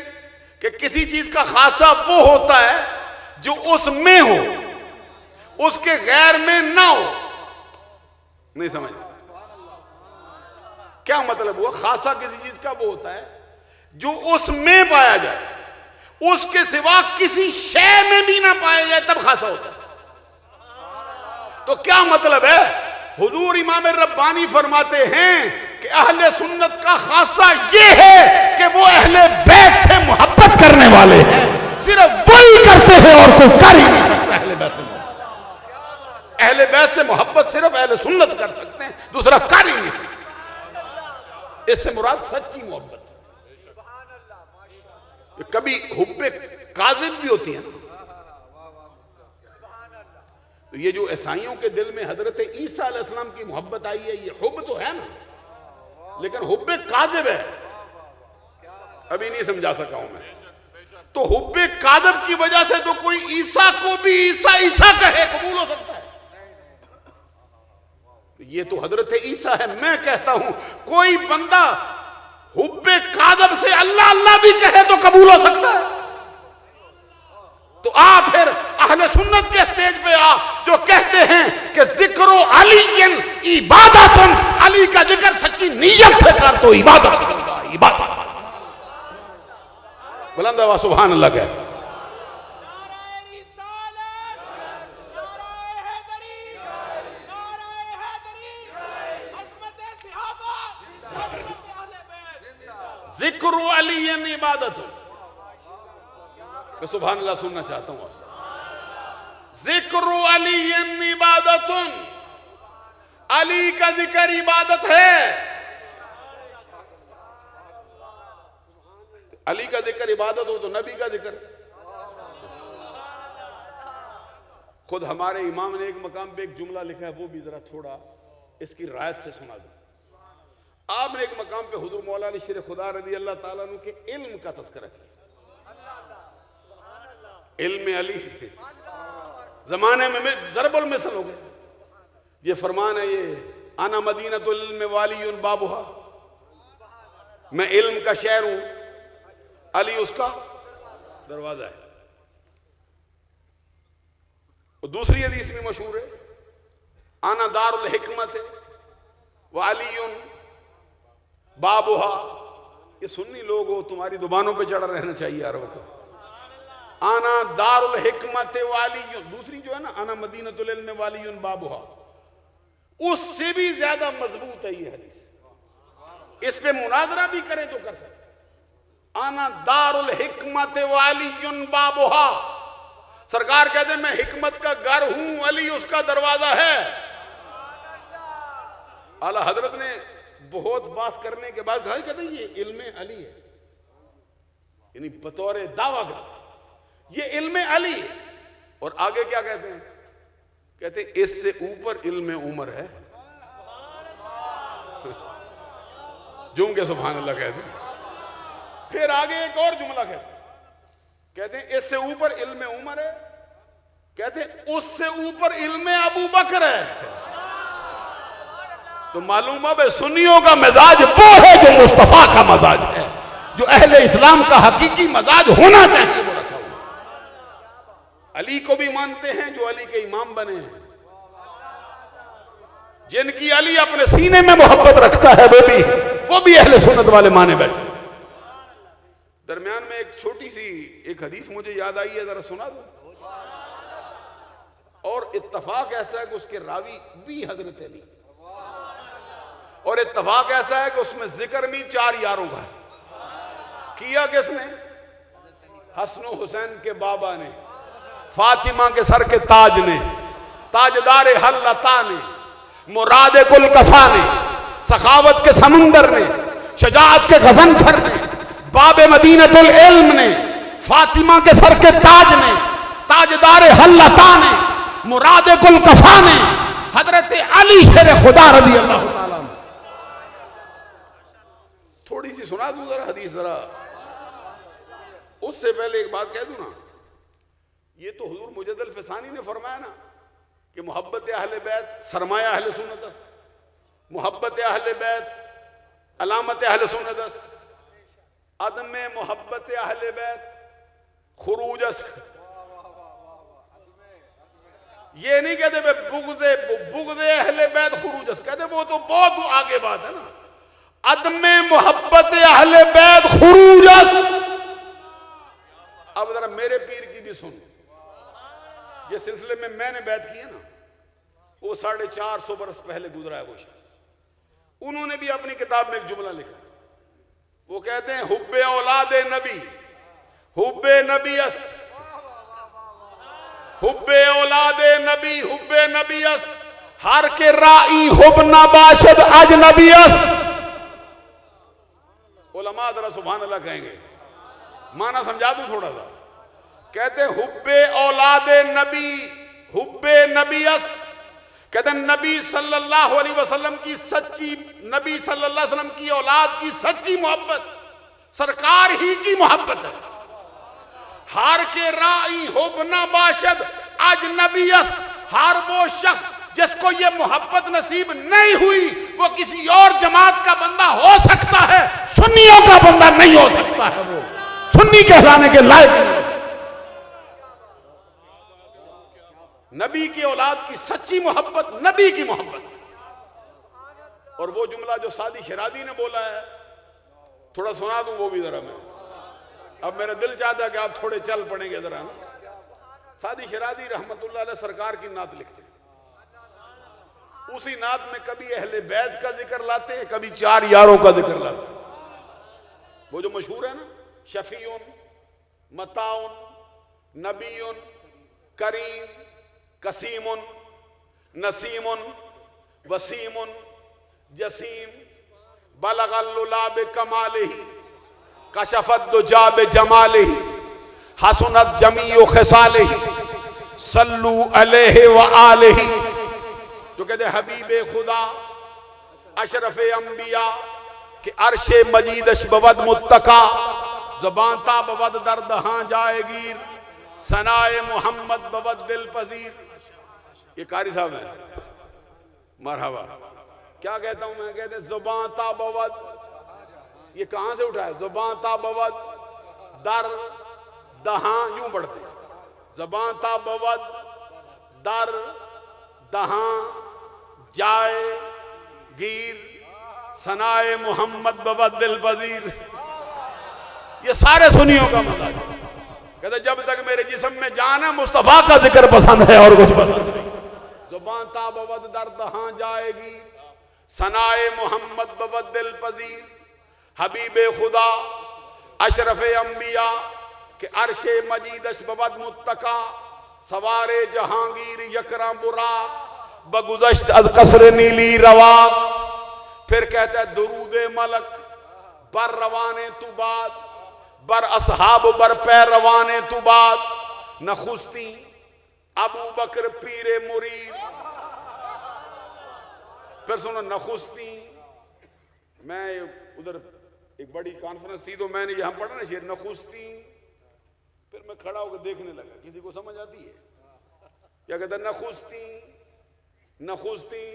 कि किसी चीज का खासा वो होता है जो उसमें हो, उसके गैर में ना हो। नहीं समझ क्या मतलब हुआ? खासा किसी चीज का वो होता है जो उसमें पाया जाए, उसके सिवा किसी शय में भी ना पाया जाए, तब खासा होता है। तो क्या मतलब है? हुजूर इमाम रब्बानी फरमाते हैं कि अहले सुन्नत का खासा ये है कि वो अहले बैत से मोहब्बत करने वाले हैं। सिर्फ वही करते हैं और कोई कर ही नहीं सकता अहले बैत से मोहब्बत। अहले बैत से मोहब्बत सिर्फ अहले सुन्नत कर सकते हैं, दूसरा कर ही नहीं सकते। इससे मुराद सच्ची मोहब्बत। कभी हुब्बे काज़िब भी होती है ना। तो ये जो ईसाइयों के दिल में हजरत ईसा अलैहिस्सलाम की मोहब्बत आई है, ये हुब तो है ना, लेकिन हुब्बे काज़िब है। अभी नहीं समझा सका हूं मैं। तो हुब्बे काज़िब की वजह से तो कोई ईसा को भी ईसा ईसा कहे, कबूल हो सकता है। ये तो हजरत ईसा है। मैं कहता हूं कोई बंदा हुब्बे काज़िब से अल्लाह अल्लाह भी कहे तो कबूल हो सकता है। तो आप फिर अहले सुन्नत के स्टेज पे आ जो कहते हैं कि जिक्रो अलीयन इबादतुन, अली का जिक्र सच्ची नीयत से कर तो इबादत होगा, इबादत। बुलंद आवाज़ सुभान अल्लाह कह। जिक्रो अलीयन इबादतुन, मैं सुभान अल्लाह सुनना चाहता हूं। जिक्रो अलीयन इबादतुन, अली का जिक्र इबादत है। अली का जिक्र इबादत हो तो नबी का जिक्र। खुद हमारे इमाम ने एक मकाम पे एक जुमला लिखा है, वो भी जरा थोड़ा इसकी रायत से सुना दो। आपने एक मकाम पे हुजूर मौला अली शेर खुदा रज़ी अल्लाह ताला अन्हु के इल्म का तज़किरा किया। इल्म अली जमाने में ज़रबुल मिसल हो गए। ये फरमान है, ये आना मदीनतुल इल्म वालियुन बाबुहा, मैं इल्म का शहर हूं, अली उसका दरवाजा है। और दूसरी हदीस में मशहूर है, आना दारुल हिकमत व अलीयुन बाबुहा। ये सुन्नी लोग हो, तुम्हारी जुबानों पे चढ़ा रहना चाहिए अरब को। आना दारुल हिकमत वालियुन, दूसरी जो है ना आना मदीनतुल इल्म वालियुन बाबुहा, उससे भी ज्यादा मजबूत है ये हदीस। इस पे मुनाजरा भी करें तो कर सकते। आना दारुल हिकमत वालियुन बाबुहा, सरकार कहते हैं मैं हिकमत का घर हूं, अली उसका दरवाजा है। आला हजरत ने बहुत बात करने के बाद कहा, कहते हैं ये इल्म अली है, यानी बतौर दावा कर ये इल्म अली है। और आगे क्या कहते हैं? कहते हैं इससे ऊपर इल्म उमर है। जुम के सुभान अल्लाह कहते हैं। फिर आगे एक और जुमला कहते हैं इससे ऊपर इल्म उमर है, कहते हैं उससे ऊपर इल्म अबू बकर है। तो मालूम है सुन्नियों का मिजाज वो है जो मुस्तफा का मजाज है, जो अहले इस्लाम का हकीकी मजाज होना चाहिए वो रखा हुआ। अली को भी मानते हैं जो अली के इमाम बने हैं, जिनकी अली अपने सीने में मोहब्बत रखता है वो भी अहले सुन्नत वाले माने बैठे। दरमियान में एक छोटी सी एक हदीस मुझे याद आई है, जरा सुना दो। और इत्तफाक ऐसा है कि उसके रावी भी हजरत अली, और इत्तफाक ऐसा है कि उसमें जिक्र भी 4 यारों का है। किया किसने? हसन हुसैन के बाबा ने, फातिमा के सर के ताज ने, ताजदार हल्लता ने, मुराद कुल कफा ने, सखावत के समुंदर ने, शजाअत के गजनफर ने, बाबे मदीनतुल इल्म ने, फातिमा के सर के ताज ने, ताजदार हल्लता ने, मुराद कुल कफा ने, हजरत अली शेर खुदा रज़ी अल्लाह ताला ने। थोड़ी सी सुना दूं जरा हदीस जरा। उससे पहले एक बात कह दूं ना, ये तो हुजूर मुजद्दिल फिसानी ने फरमाया ना कि मोहब्बत अहले बैत सरमाया अहले सुन्नत अस्त, मोहब्बत अहले बैत अलामत अहले सुन्नत अस्त, अदम मोहब्बत अहले बैत खुरूज अस्त। ये नहीं कहते बुग़्ज़े अहले बैत खुरूज अस्त, कहते वो तो बहुत आगे बात है ना। अदम मोहब्बत अहले बैत खुरूज अस्त। अब जरा मेरे पीर की भी सुन। जिस सिलसिले में मैंने बैत की है ना, वो 450 बरस पहले गुजरा है वो शख्स। उन्होंने भी अपनी किताब में एक जुमला लिखा, वो कहते हैं हुब्बे औलादे नबी, हुब्बे नबी अस्त, हुब्बे औलादे नबी, हुब्बे नबी अस्त, हर के राई हुब्ना बाशद अजनबी अस्त। उलमा जरा सुभान अल्लाह कहेंगे, माना समझा दूं थोड़ा सा। कहते हुब्बे औलादे नबी, हुब्बे नबी अस्त, कहते नबी सल्लल्लाहु अलैहि वसल्लम की सच्ची, नबी सल्लल्लाहु अलैहि वसल्लम की औलाद की सच्ची मोहब्बत सरकार ही की मोहब्बत है। हार के राई हुब्ना बाशद अजनबी अस्त, हर वो शख्स जिसको ये मोहब्बत नसीब नहीं हुई वो किसी और जमात का बंदा हो सकता है, सुन्नियों का बंदा नहीं हो सकता है, वो सुन्नी कहलाने के लायक नहीं। नबी की औलाद की सच्ची मोहब्बत नबी की मोहब्बत। और वो जुमला जो सादी शिरादी ने बोला है, थोड़ा सुना दूं वो भी जरा मैं। अब मेरा दिल चाहता है कि आप थोड़े चल पड़ेंगे जरा ना। सादी शिरादी रहमतुल्लाह अलैह सरकार की नात लिखते हैं, उसी नात में कभी अहले बैत का जिक्र लाते हैं, कभी 4 यारों का जिक्र लाते हैं। वो जो मशहूर है ना, शफीउन, मताउन, नबीउन, करीम, कसीमुन, नसीमुन, वसीमुन, जसीम, बलगल्लुलाब कमालिही, कशफत दुजाब जमालिही, हसनत जमीउ खिसालिही, सल्लू अलैहि व आलिही। जो कहते हबीबे खुदा अशरफे अंबिया कि अरशे मजीदश बवद मुत्तका, ज़बांता बवद दर्द हाँ जाएगीर, सनाए मोहम्मद बवद दिल पजीर। ये कारी साहब है, मरहबा। क्या कहता हूं मैं? कहते ज़बांता बवद, ये कहां से उठा है? ज़बांता बवद दर दहां, यूं पढ़ते हैं, ज़बांता बवद दर दहां जाए गिर, सनाए मोहम्मद बवद दिल पजीर। ये सारे सुनियों का मजाक है। कहते जब तक मेरे जिस्म में जान है मुस्तफा का जिक्र पसंद है और कुछ पसंद नहीं। ज़ुबान ता बवद दर्द हाँ जाएगी, सनाए मोहम्मद बवद दिल पजीर, हबीबे खुदा अशरफे अंबिया के अरशे मजीदश बवद मुत्तका, सवारे जहांगीर यकरा बुरा, बगुज़श्त अज़ कसर नीली रवा। फिर कहता है दुरूदे मलक बर रवाने तू बाद, बर असहाब बर पै रवाने तू बाद, नखुस्ती अबू बकर पीरे मुरीद। फिर सुनो नखुस्ती, मैं उधर एक बड़ी कॉन्फ्रेंस थी तो मैंने यहां पढ़ा ना शेर नखुस्ती, फिर मैं खड़ा होकर देखने लगा, किसी को समझ आती है क्या कहता? नखुस्ती नखुस्ती।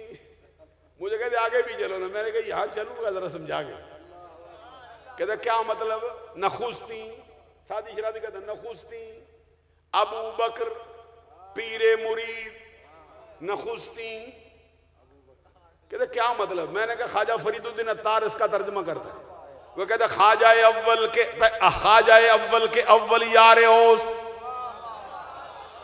मुझे कहते आगे भी चलो ना, मैंने कहा यहां चलूंगा जरा समझा के। कहते क्या मतलब? नखुस्ती, शादी शरादी कहते नखुस्ती अबू बकर पीरे मुरीद, नखुस्ती। कहते क्या मतलब? मैंने कहा ख्वाजा फरीदुद्दीन अत्तार इसका तर्जमा करता है। वो कहता ख्वाजाए अव्वल के अव्वल यार ओस,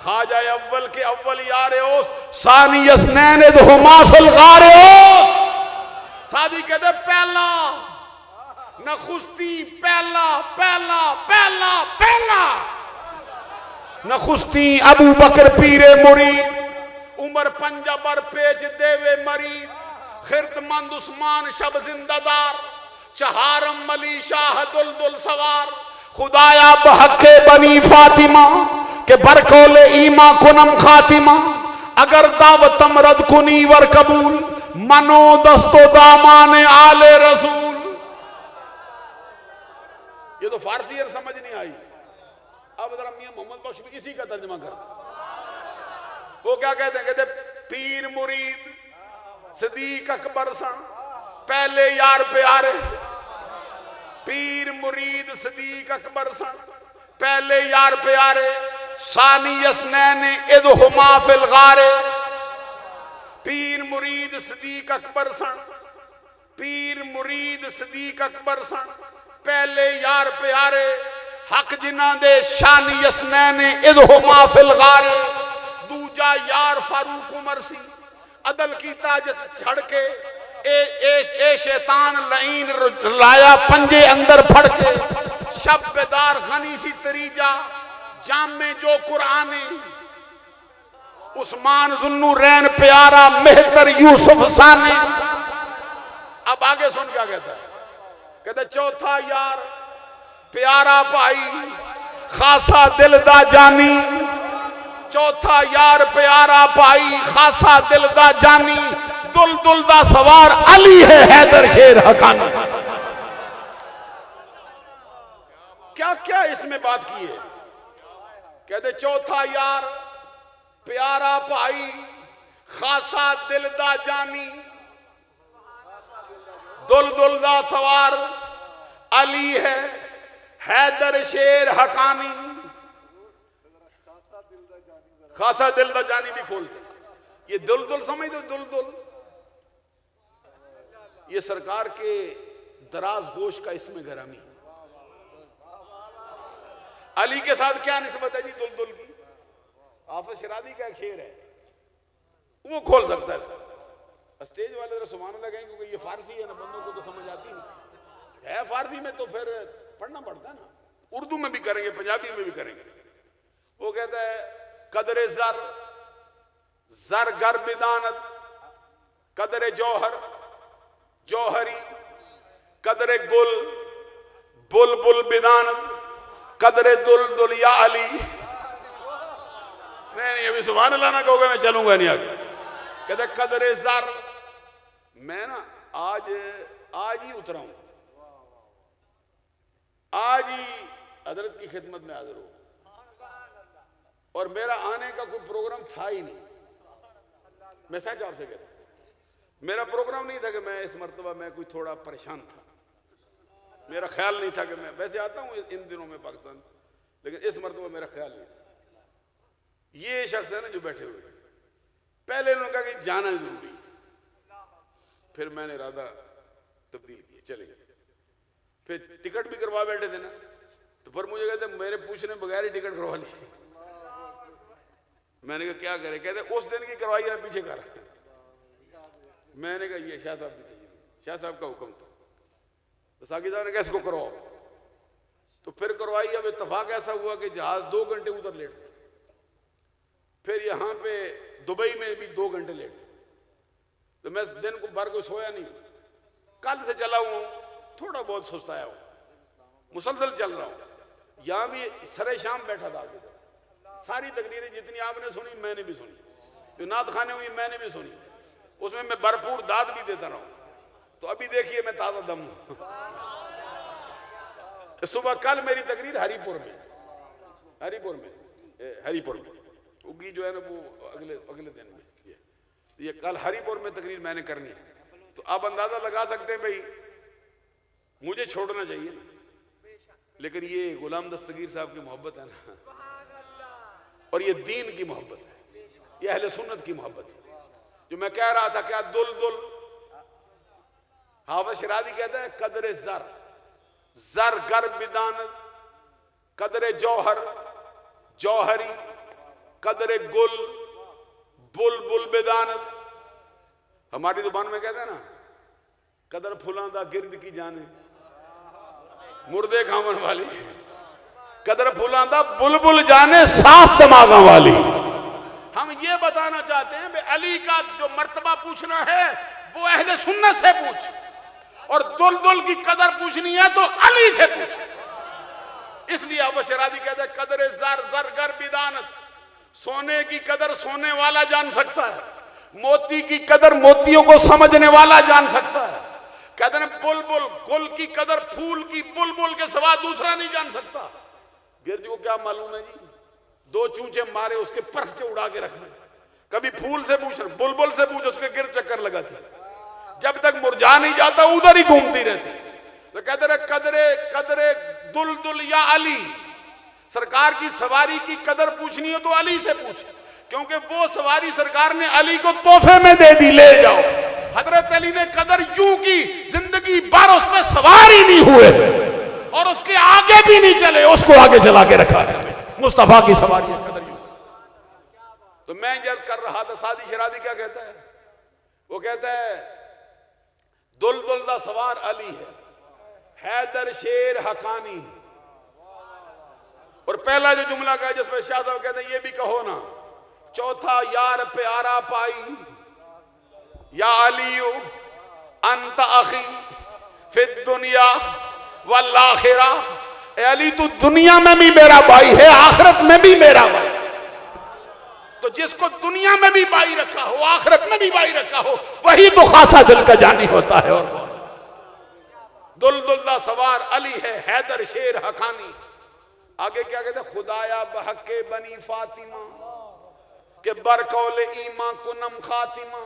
ख्वाजाए अव्वल के अव्वल यार ओस, सानी यसनैन इदहुमा फिल गार ओस। सादी कहते पहला नखुस्ती, पहला पहला पहला पहला नखुस्ती अबू बकर पीरे मुरीद, उमर पंजाबर पेच देवे मरीद, खिरदमंद उस्मान शब जिंदादार, चहारम मली शाह दुलदुल सवार, खुदाया बहके बनी फातिमा के बरकोले ईमा कुनम खातिमा, अगर दावतम रद कुनी वर कबूल, मनो दस्तो दामाने आले रसूल। ये तो फारसी है, समझ नहीं आई। अब जरा मियां मोहम्मद बख्श भी इसी का तर्जमा कर। वो क्या कहते हैं? कहते पीर मुरीद सदीक अकबर सन पहले यार प्यारे, पीर मुरीद सदीक अकबर सन पहले यार प्यारे, सानी यसनैन इदहुमा फिल गारे। पीर मुरीद सदीक अकबर सन, पीर मुरीद सदीक अकबर सन पहले यार प्यारे, हक जिन्हां दे शानी यसनैन इदहुमा फिल गारे। दूजा यार फारूक उमर सी, अदल कीता जिस छड़ के ए शैतान लईन लाया पंजे अंदर फड़ के। शब बेदार गनी सी तरीजा जामे जो कुराने, उस्मान जुन्नू रैन प्यारा मेहतर यूसुफ साने। अब आगे सुन क्या कहता है? कहते चौथा यार प्यारा भाई खासा दिलदा जानी, चौथा यार प्यारा भाई खासा दिलदा जानी, दुल दा सवार अली है हैदर शेर हकानी। क्या क्या इसमें बात की है? कहते चौथा यार प्यारा भाई खासा दिलदा जानी, दुल दा सवार अली है हैदर शेर हकानी। खासा दिलदा जानी भी खोलते। ये दुल समझ दो, दुल ये सरकार के दराज गोश का इसमें गरामी। अली के साथ क्या निस्बत है जी दुल की? हाफिज शिराजी का एक शेर है, वो खोल सकता है इसको। स्टेज वाले जरा सुभान अल्लाह कहें, क्योंकि ये फारसी है ना, बंदों को तो समझ आती नहीं है। फारसी में तो फिर पढ़ना पड़ता है ना, उर्दू में भी करेंगे, पंजाबी में भी करेंगे। वो कहता है कदरे जर जर गर बिदानत, कदरे जौहर जौहरी, कदरे गुल बुल बुल बिदानत, कदरे दुल या अली। नहीं अभी सुभान अल्लाह ना कहोगे मैं चलूंगा नहीं आगे। कहते कदरे जर, मैं ना आज ही उतरा हूं, आज ही हजरत की खिदमत में हाजिर हूं, और मेरा आने का कोई प्रोग्राम था ही नहीं। मैं सच आपसे कहता, मेरा प्रोग्राम नहीं था कि मैं इस मर्तबा में कोई थोड़ा परेशान था। मेरा ख्याल नहीं था कि मैं वैसे आता हूं इन दिनों में पाकिस्तान, लेकिन इस मर्तबा मेरा ख्याल नहीं था। ये शख्स है ना जो बैठे हुए, पहले उन्होंने कहा कि जाना जरूरी, फिर मैंने इरादा तब्दील किया, चले गए। फिर टिकट भी करवा बैठे थे ना, तो फिर मुझे कहते मेरे पूछने बगैर ही टिकट करवा ली। मैंने कहा क्या करे? कहते उस दिन की करवाई है पीछे कर। मैंने कहा ये शाह साहब की तजवीज़, शाह साहब का हुक्म था, तो साकी साहब ने कहा इसको करवाओ। तो फिर करवाई। अब इत्तेफाक ऐसा हुआ कि जहाज 2 घंटे उधर लेट थे, फिर यहाँ पे दुबई में भी 2 घंटे लेट थे। तो मैं दिन को भर को सोया नहीं, कल से चला हुआ हूँ, थोड़ा बहुत सुस्ताया हूँ, मुसलसल चल रहा हूँ। यहाँ भी सरे शाम बैठा था, सारी तकरीरें जितनी आपने सुनी मैंने भी सुनी, जो नात खाने हुई मैंने भी सुनी, उसमें मैं भरपूर दाद भी देता रहा हूँ। तो अभी देखिए मैं ताज़ा दम हूँ। सुबह कल मेरी तकरीर हरीपुर में उगी जो है ना, वो अगले दिन में, ये कल हरीपुर में तकरीर मैंने करनी है। तो आप अंदाजा लगा सकते हैं भाई, मुझे छोड़ना चाहिए ना, लेकिन ये गुलाम दस्तगीर साहब की मोहब्बत है ना, और ये दीन की मोहब्बत है, ये अहले सुन्नत की मोहब्बत है। जो मैं कह रहा था क्या दुल हाफिज शिराजी कहता है कदरे जर जर गर बिदानत, कदरे जौहर जौहरी, कदरे गुल बुल बेदानत। हमारी जुबान में कहते हैं ना, कदर फुलांदा गिरद की जाने, मुर्दे खावन वाली, कदर फुलांदा बुलबुल जाने साफ दिमागा वाली। हम ये बताना चाहते हैं अली का जो मर्तबा पूछना है वो अहले सुन्नत से पूछ, और दुल की कदर पूछनी है तो अली से पूछ। इसलिए अब शरादी कहते हैं कदर जर गर बिदानत, सोने की कदर सोने वाला जान सकता है, मोती की कदर मोतियों को समझने वाला जान सकता है। कहते हैं बुलबुल, गुल की कदर फूल की बुलबुल के सिवा दूसरा नहीं जान सकता। गिरज को क्या मालूम है जी, दो चूंचे मारे उसके पर से उड़ा के रखना। कभी फूल से पूछ, बुलबुल से पूछ, उसके गिर चक्कर लगाती, जब तक मुरझा नहीं जाता उधर ही घूमती रहती। तो कहते रहे कदरे कदरे दुल या अली, सरकार की सवारी की कदर पूछनी हो तो अली से पूछ, क्योंकि वो सवारी सरकार ने अली को तोहफे में दे दी, ले जाओ। हजरत अली ने कदर यूं की, जिंदगी भर उस पर सवार ही नहीं हुए और उसके आगे भी नहीं चले, उसको आगे चला के रखा है मुस्तफा की सवारी कदर यूं। तो मैं जज कर रहा था, सादी शरादी क्या कहता है, वो कहता है दुल दा सवार अली है, हैदर शेर हकानी। और पहला जो जुमला का है जिसमें शाह साहब कहते हैं ये भी कहो ना, चौथा यार प्यारा पाई या अलियो अंत अखी फिर दुनिया वल आखिरा। ए अली तू दुनिया में भी मेरा भाई है, आखिरत में भी मेरा भाई। तो जिसको दुनिया में भी भाई रखा हो, आखिरत में भी भाई रखा हो, वही तो खासा दिल का जानी होता है। और दुल सवार अली है, हैदर शेर हकानी। आगे क्या कहते हैं, खुदाया बहके बनी फातिमा के बरकौल ईमा कुनम खातिमा।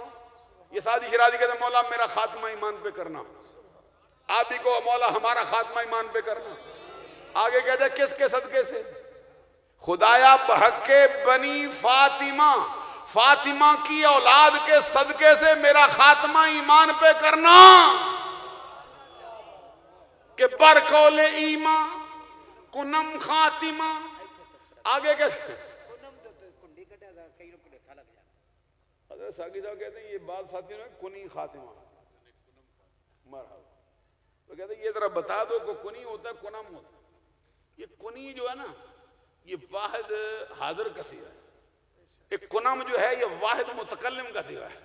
ये सादी शरादी कहते हैं मौला मेरा खात्मा ईमान पे करना, आप भी को मौला हमारा खात्मा ईमान पे करना। आगे कहते हैं किसके सदके से, खुदाया बहके बनी फातिमा, फातिमा की औलाद के सदके से मेरा खात्मा ईमान पे करना। के बरकौल ईमा कुनम खातिमा। आगे कहते साकी साहब कहते हैं ये बात साथी में कुनी खातिमा मरहबा। तो कहते हैं ये जरा बता दो को कुनी होता है कुनम होता है। ये कुनी जो है ना ये वाहिद हाजिर का सीगा है, एक कुनम जो है ये वाहिद मुतकल्लिम का सीगा है।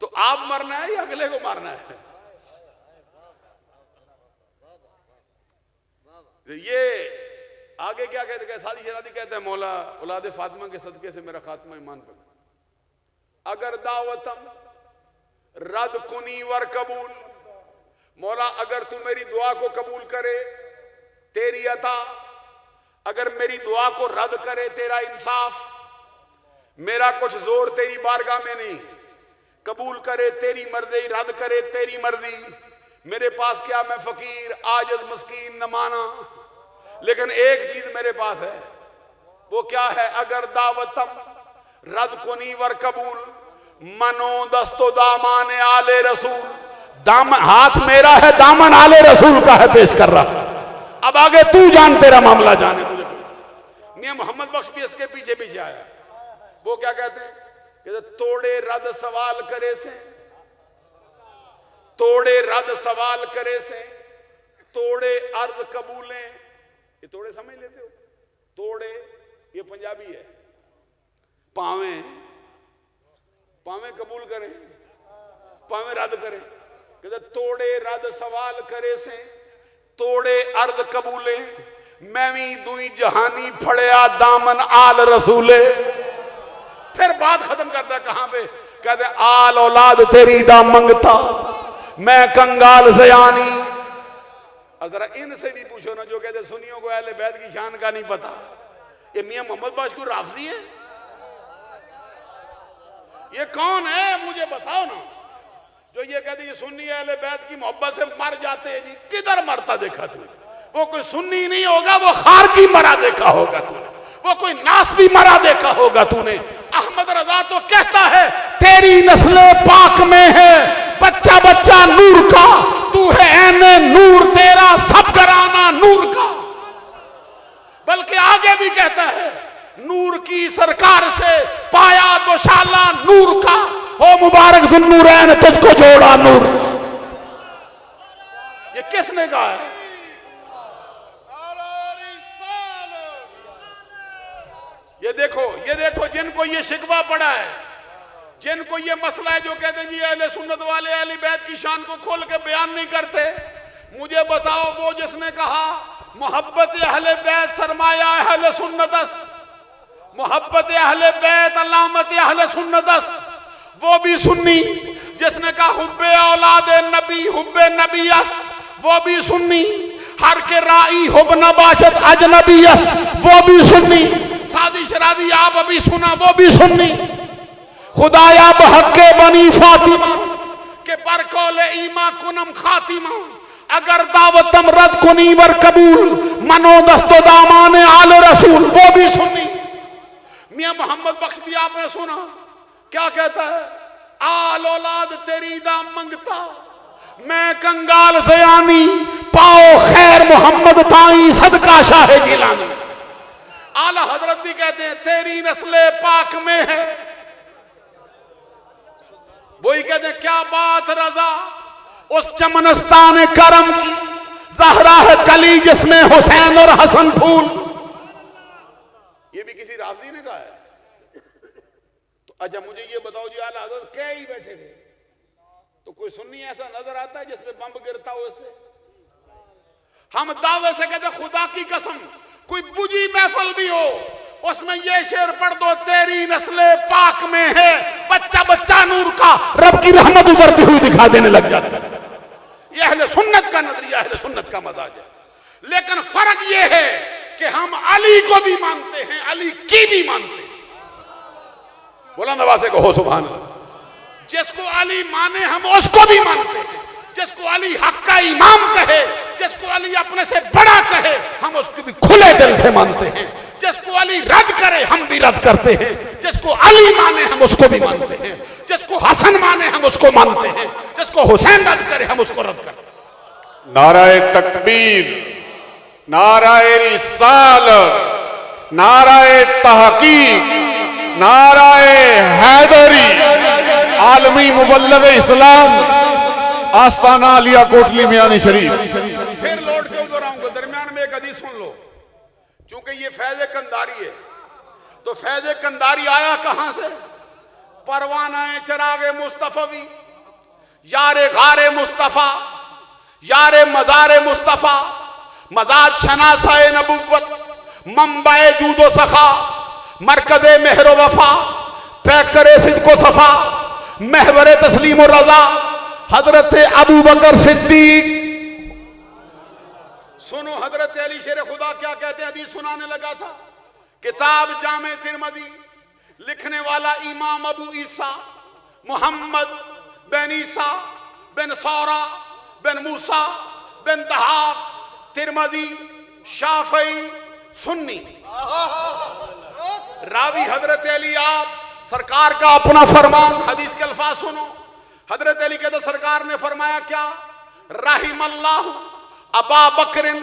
तो आप मरना है या अगले को मारना है। ये आगे क्या कहते हैं, सादी शरादी कहते हैं मौला औलाद फातिमा के सदके से मेरा खात्मा ईमान पे। अगर दावतम रद कुनी वर कबूल, मौला अगर तू मेरी दुआ को कबूल करे तेरी अता, अगर मेरी दुआ को रद्द करे तेरा इंसाफ, मेरा कुछ जोर तेरी बारगाह में नहीं, कबूल करे तेरी मर्जी रद्द करे तेरी मर्जी। मेरे पास क्या, मैं फकीर आजिज मस्कीन न माना, लेकिन एक चीज मेरे पास है, वो क्या है, अगर दावतम रद कुनी वर कबूल मनो दस्तो दामान आले रसूल। दामन हाथ मेरा है, दामन आले रसूल का है, पेश कर रहा। अब आगे तू जान, तेरा मामला जाने मुझे। मियां मोहम्मद बख्श भी इसके पीछे पीछे आया। वो क्या कहते हैं, कहते तोड़े रद सवाल करे से, तोड़े रद सवाल करे से, तोड़े अर्ज कबूले। ये तोड़े समझ लेते हो, तोड़े ये पंजाबी है, पावे पावे कबूल करें, पावे रद्द करें। कहते तोड़े रद सवाल करे से, तोड़े अर्ज कबूले, मैं भी दुई जहानी फड़िया दामन आल रसूले। फिर बात खत्म करता कहां पे, कहते आल औलाद तेरी दा मंगता मैं कंगाल से आनी। और जरा इनसे भी पूछो ना जो कहते सुनियों को अहले बैत की शान का नहीं पता, ये मियां मोहम्मद बख्श को राफजी है, ये कौन है मुझे बताओ ना। जो ये कहते ये सुन्नी अहले बैत की मोहब्बत से मर जाते हैं जी, किधर मरता देखा तूने? वो कोई सुन्नी नहीं होगा, वो खारजी मरा देखा होगा तूने, वो कोई नासबी मरा देखा होगा तूने। अहमद रजा तो कहता है तेरी नस्ल पाक में है बच्चा बच्चा नूर का, तू है ऐने नूर तेरा सब घराना नूर का। बल्कि आगे भी कहता है नूर की सरकार से पाया दोशाला नूर का, हो मुबारक जुन्नूरैन तुझको जोड़ा नूर का। ये किसने कहा है? ये देखो जिनको ये शिकवा पड़ा है, जिनको ये मसला है, जो कहते हैं जी अहले सुन्नत वाले अहले बैत की शान को खोल के बयान नहीं करते, मुझे बताओ वो जिसने कहा मोहब्बत अहले बैत सरमाया अहले सुन्नत अस्त, मोहब्बत अहले बैत अलामत अहले सुन्नत अस्त, वो भी सुन्नी। जिसने कहा हुब्बे औलाद नबी हुब्बे नबी अस्त, वो भी सुन्नी। हर के राई हुब नबाशत अजनबी अस्त, वो भी सुन्नी। शादी शरादी आप अभी सुना, वो भी सुन्नी। खुदाया बहक्के बनी फातिमा के बरकौले ईमा कुनम खातिमा, अगर दावतम रद कुनी वर कबूल मनो दस्तो दामाने आले रसूल, वो भी सुन्नी। मियां मोहम्मद बख्श भी आपने सुना, क्या कहता है? आल औलाद तेरी दाम मंगता, मैं कंगाल से आनी पाओ खैर मोहम्मद ताई सदका शाह जिलानी। आला हजरत भी कहते हैं तेरी नस्ले पाक में है, वही कहते हैं क्या बात रजा उस चमनस्तान करम की, जहरा है कली जिसमें हुसैन और हसन फूल। ये भी किसी राजी ने कहा है? तो अच्छा मुझे ये बताओ जी, आला हजरत क्या ही बैठे थे, तो कोई सुन्नी ऐसा नजर आता है जिसमें बम गिरता हो? इससे हम दावे से कहते खुदा की कसम कोई बुझी महफल भी हो उसमें ये शेर पढ़ दो, तेरी नस्ले पाक में है, बच्चा बच्चा नूर का, रब की रहमत उतरती हुई दिखा देने लग जाता है। ये अहले सुन्नत का नजरिया, अहले सुन्नत का मजाज है। लेकिन फर्क ये है कि हम अली को भी मानते हैं, अली की भी मानते हैं। बुलंद आवाज से कहो सुभान अल्लाह। जिसको अली माने हम उसको भी मानते हैं, जिसको अली हक का इमाम कहे, जिसको अली अपने से बड़ा कहे, हम उसको भी खुले दिल से मानते हैं। जिसको अली रद्द करे हम भी रद्द करते हैं, जिसको अली माने हम उसको भी मानते हैं, जिसको हसन माने हम उसको मानते हैं, जिसको हुसैन रद्द करे हम उसको रद्द करते हैं। नाराए तकबीर, नाराए रिसालत, नाराए तहकीक, नाराए हैदरी, आलमी मुबल्लिग इस्लाम आस्ताना आलिया कोटली मियानी शरीफ। फिर लौट के उधर आऊंगा, दरमियान में एक हदीस सुन लो, क्योंकि ये फैज़ कंदारी है। तो फैज़ कंदारी आया कहां से? परवाना चिरागे मुस्तफवी, यारे गारे मुस्तफा, यारे मज़ारे मुस्तफा, मजाज शनासाए नबुव्वत, मंबाए जूदो सखा, मरकज़े मेहर वफा, पैकरे सिद्को सफा, महवरे तस्लीम और रजा, हजरत अबू बकर सिद्दीक। सुनो हजरत अली शेर खुदा क्या कहते हैं, हदीस सुनाने लगा था। किताब जामे तिरमिज़ी, लिखने वाला इमाम अबू ईसा मोहम्मद बिन ईसा बिन सौरा बिन मूसा बिन दहाक, तिरमिज़ी, शाफई, सुन्नी। रावी हजरत अली, आप सरकार का अपना फरमान, हदीस के अल्फाज सुनो। हजरत अली कहते सरकार ने फरमाया क्या? रहिमल्लाहु अबा बकरिन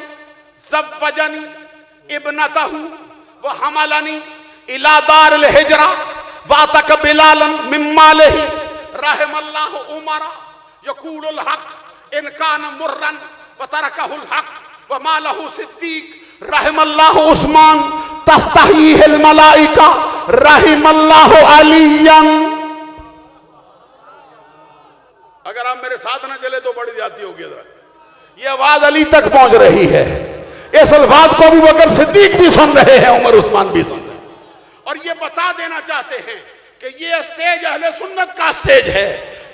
ज़व्वजनी इब्नतहु व हमलनी इला दारिल हिजरा व अतक बिलालन मिन मालिही। रहिमल्लाहु उमरा यक़ूलुल हक़ इन कान मुर्रन व तरकहुल हक़ व मालहु सिद्दीक। रहिमल्लाहु उस्मान तस्तहीहिल मलाइका रहिमल्लाहु अलियन। अगर आप मेरे साथ ना चले तो बड़ी जाती होगी। ये आवाज अली तक पहुंच रही है। इस अल्फाज को अबू बकर सिद्दीक भी सुन रहे हैं, उमर उस्मान भी सुन रहे हैं। और ये बता देना चाहते हैं कि ये स्टेज अहले सुन्नत का स्टेज है।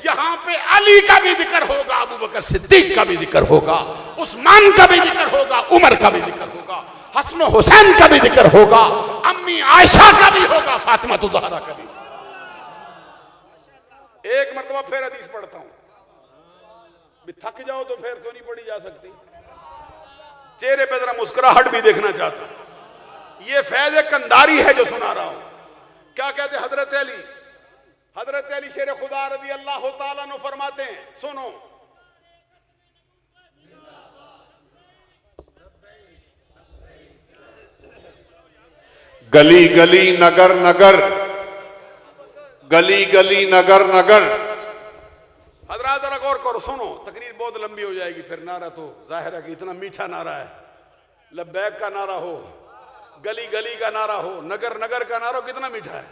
यहां पे अली का भी जिक्र होगा, अबू बकर सिद्दीक का भी जिक्र होगा, उस्मान का भी जिक्र होगा, उमर का भी जिक्र होगा, हसन हुसैन का भी जिक्र होगा, अम्मी आयशा का भी होगा, फातिमा तो ज़हरा का भी। एक मरतबा फिर हदीस पढ़ता हूं, थक जाओ तो फिर तो नहीं पढ़ी जा सकती। चेहरे पे जरा मुस्कुराहट भी देखना चाहता हूं। ये फैज़ कंदारी है जो सुना रहा हूं। क्या कहते हजरत अली? हजरत अली शेर खुदा रज़ी अल्लाह तआला अन्हु फरमाते हैं, सुनो, गली गली नगर नगर, गली गली नगर नगर। हजरात जरा गौर करो, सुनो, तकरीर बहुत लंबी हो जाएगी फिर। नारा तो जाहिर है कि इतना मीठा नारा है, लब्बैक का नारा हो, गली गली का नारा हो, नगर नगर का नारा हो, कितना मीठा है।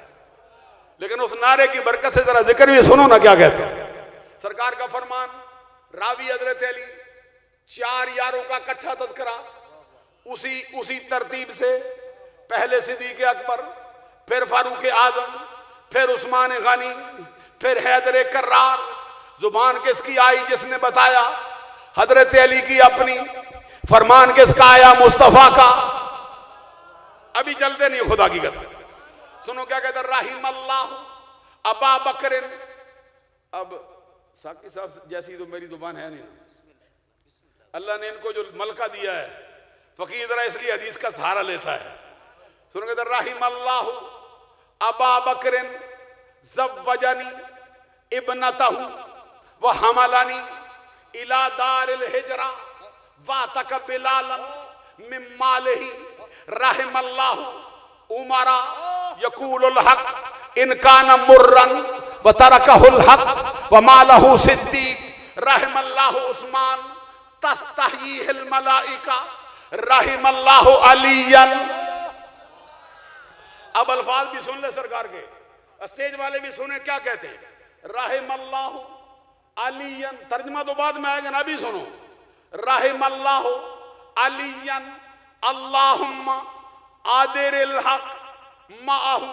लेकिन उस नारे की बरकत से जरा जिक्र भी सुनो ना क्या कहते हैं। सरकार का फरमान, रावी हजरत अली, 4 यारों का इकट्ठा तज़किरा, उसी तरतीब से पहले सिद्दीक़ अकबर, फिर फारूक आजम, फिर उस्मान गनी, फिर हैदर कर्रार। जुबान किसकी आई? जिसने बताया। हजरत अली की अपनी। फरमान किसका आया? मुस्तफा का। अभी चलते नहीं खुदा की कसम। सुनो क्या कहते, राहिमल्लाह अबा बकरिन। अब साकी साहब जैसी तो मेरी जुबान है नहीं, अल्लाह ने इनको जो मलका दिया है, फकीर जरा इसलिए हदीस का सहारा लेता है। सुनो कहते, राहिमल्लाह अबा बकरिन ज़व्वजनी इब्नतहु व हमलानी इला दारिल हिजरा व तकबिलालन मिन मालिही। राहिमल्लाहु उमरा यकूलुल हक इन काना मुर्रन व तरकहुल हक व मालहु सिद्दीक। राहिमल्लाहु उस्मान तस्तहीहिल मलाइका। राहिमल्लाहु अलियन। अब अल्फाज भी सुन ले सरकार के, स्टेज वाले भी सुने क्या कहते हैं। राहिमल्लाहु अलियन, तर्जमा तो बाद में आएगा ना, अभी सुनो। राहिमल्लाहु अलियन अल्लाहुम्मा आदिरिल हक माहू।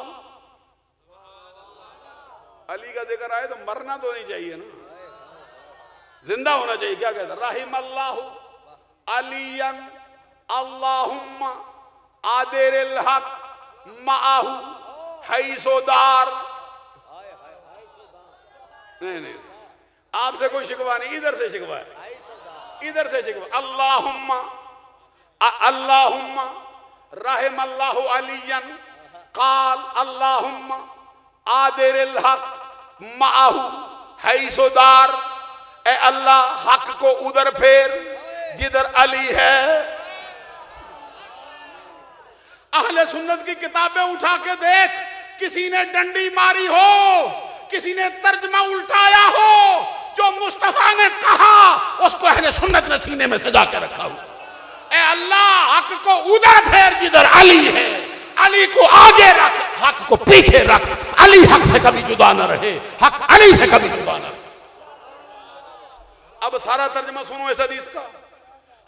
अली का जिक्र आए तो मरना तो नहीं चाहिए ना, जिंदा होना चाहिए। क्या कहता है? राहिमल्लाहु अलियन अल्लाहुम्मा आदिरिल हक माहू हैसोदार। नहीं, आपसे कोई शिकवा नहीं, इधर से शिकवा है, इधर से शिकवा। अल्लाहुम्मा राहिमल्लाहु अलियन काल अल्लाहुम्मा आदिरिल हक माहू हैसोदार। ए अल्लाह, हक को उधर फेर जिधर अली है। अहले सुन्नत की किताबें उठा के देख, किसी ने डंडी मारी हो, किसी ने तर्जमा उल्टाया हो, जो मुस्तफा ने कहा उसको अहले सुन्नत ने सीने में सजा के रखा हो। ए अल्लाह, हक को उधर फेर जिधर अली है, अली को आगे रख, हक को पीछे रख। अली हक से कभी जुदा न रहे, हक अली से कभी जुदा न रहे। अब सारा तर्जमा सुनो इस हदीस का।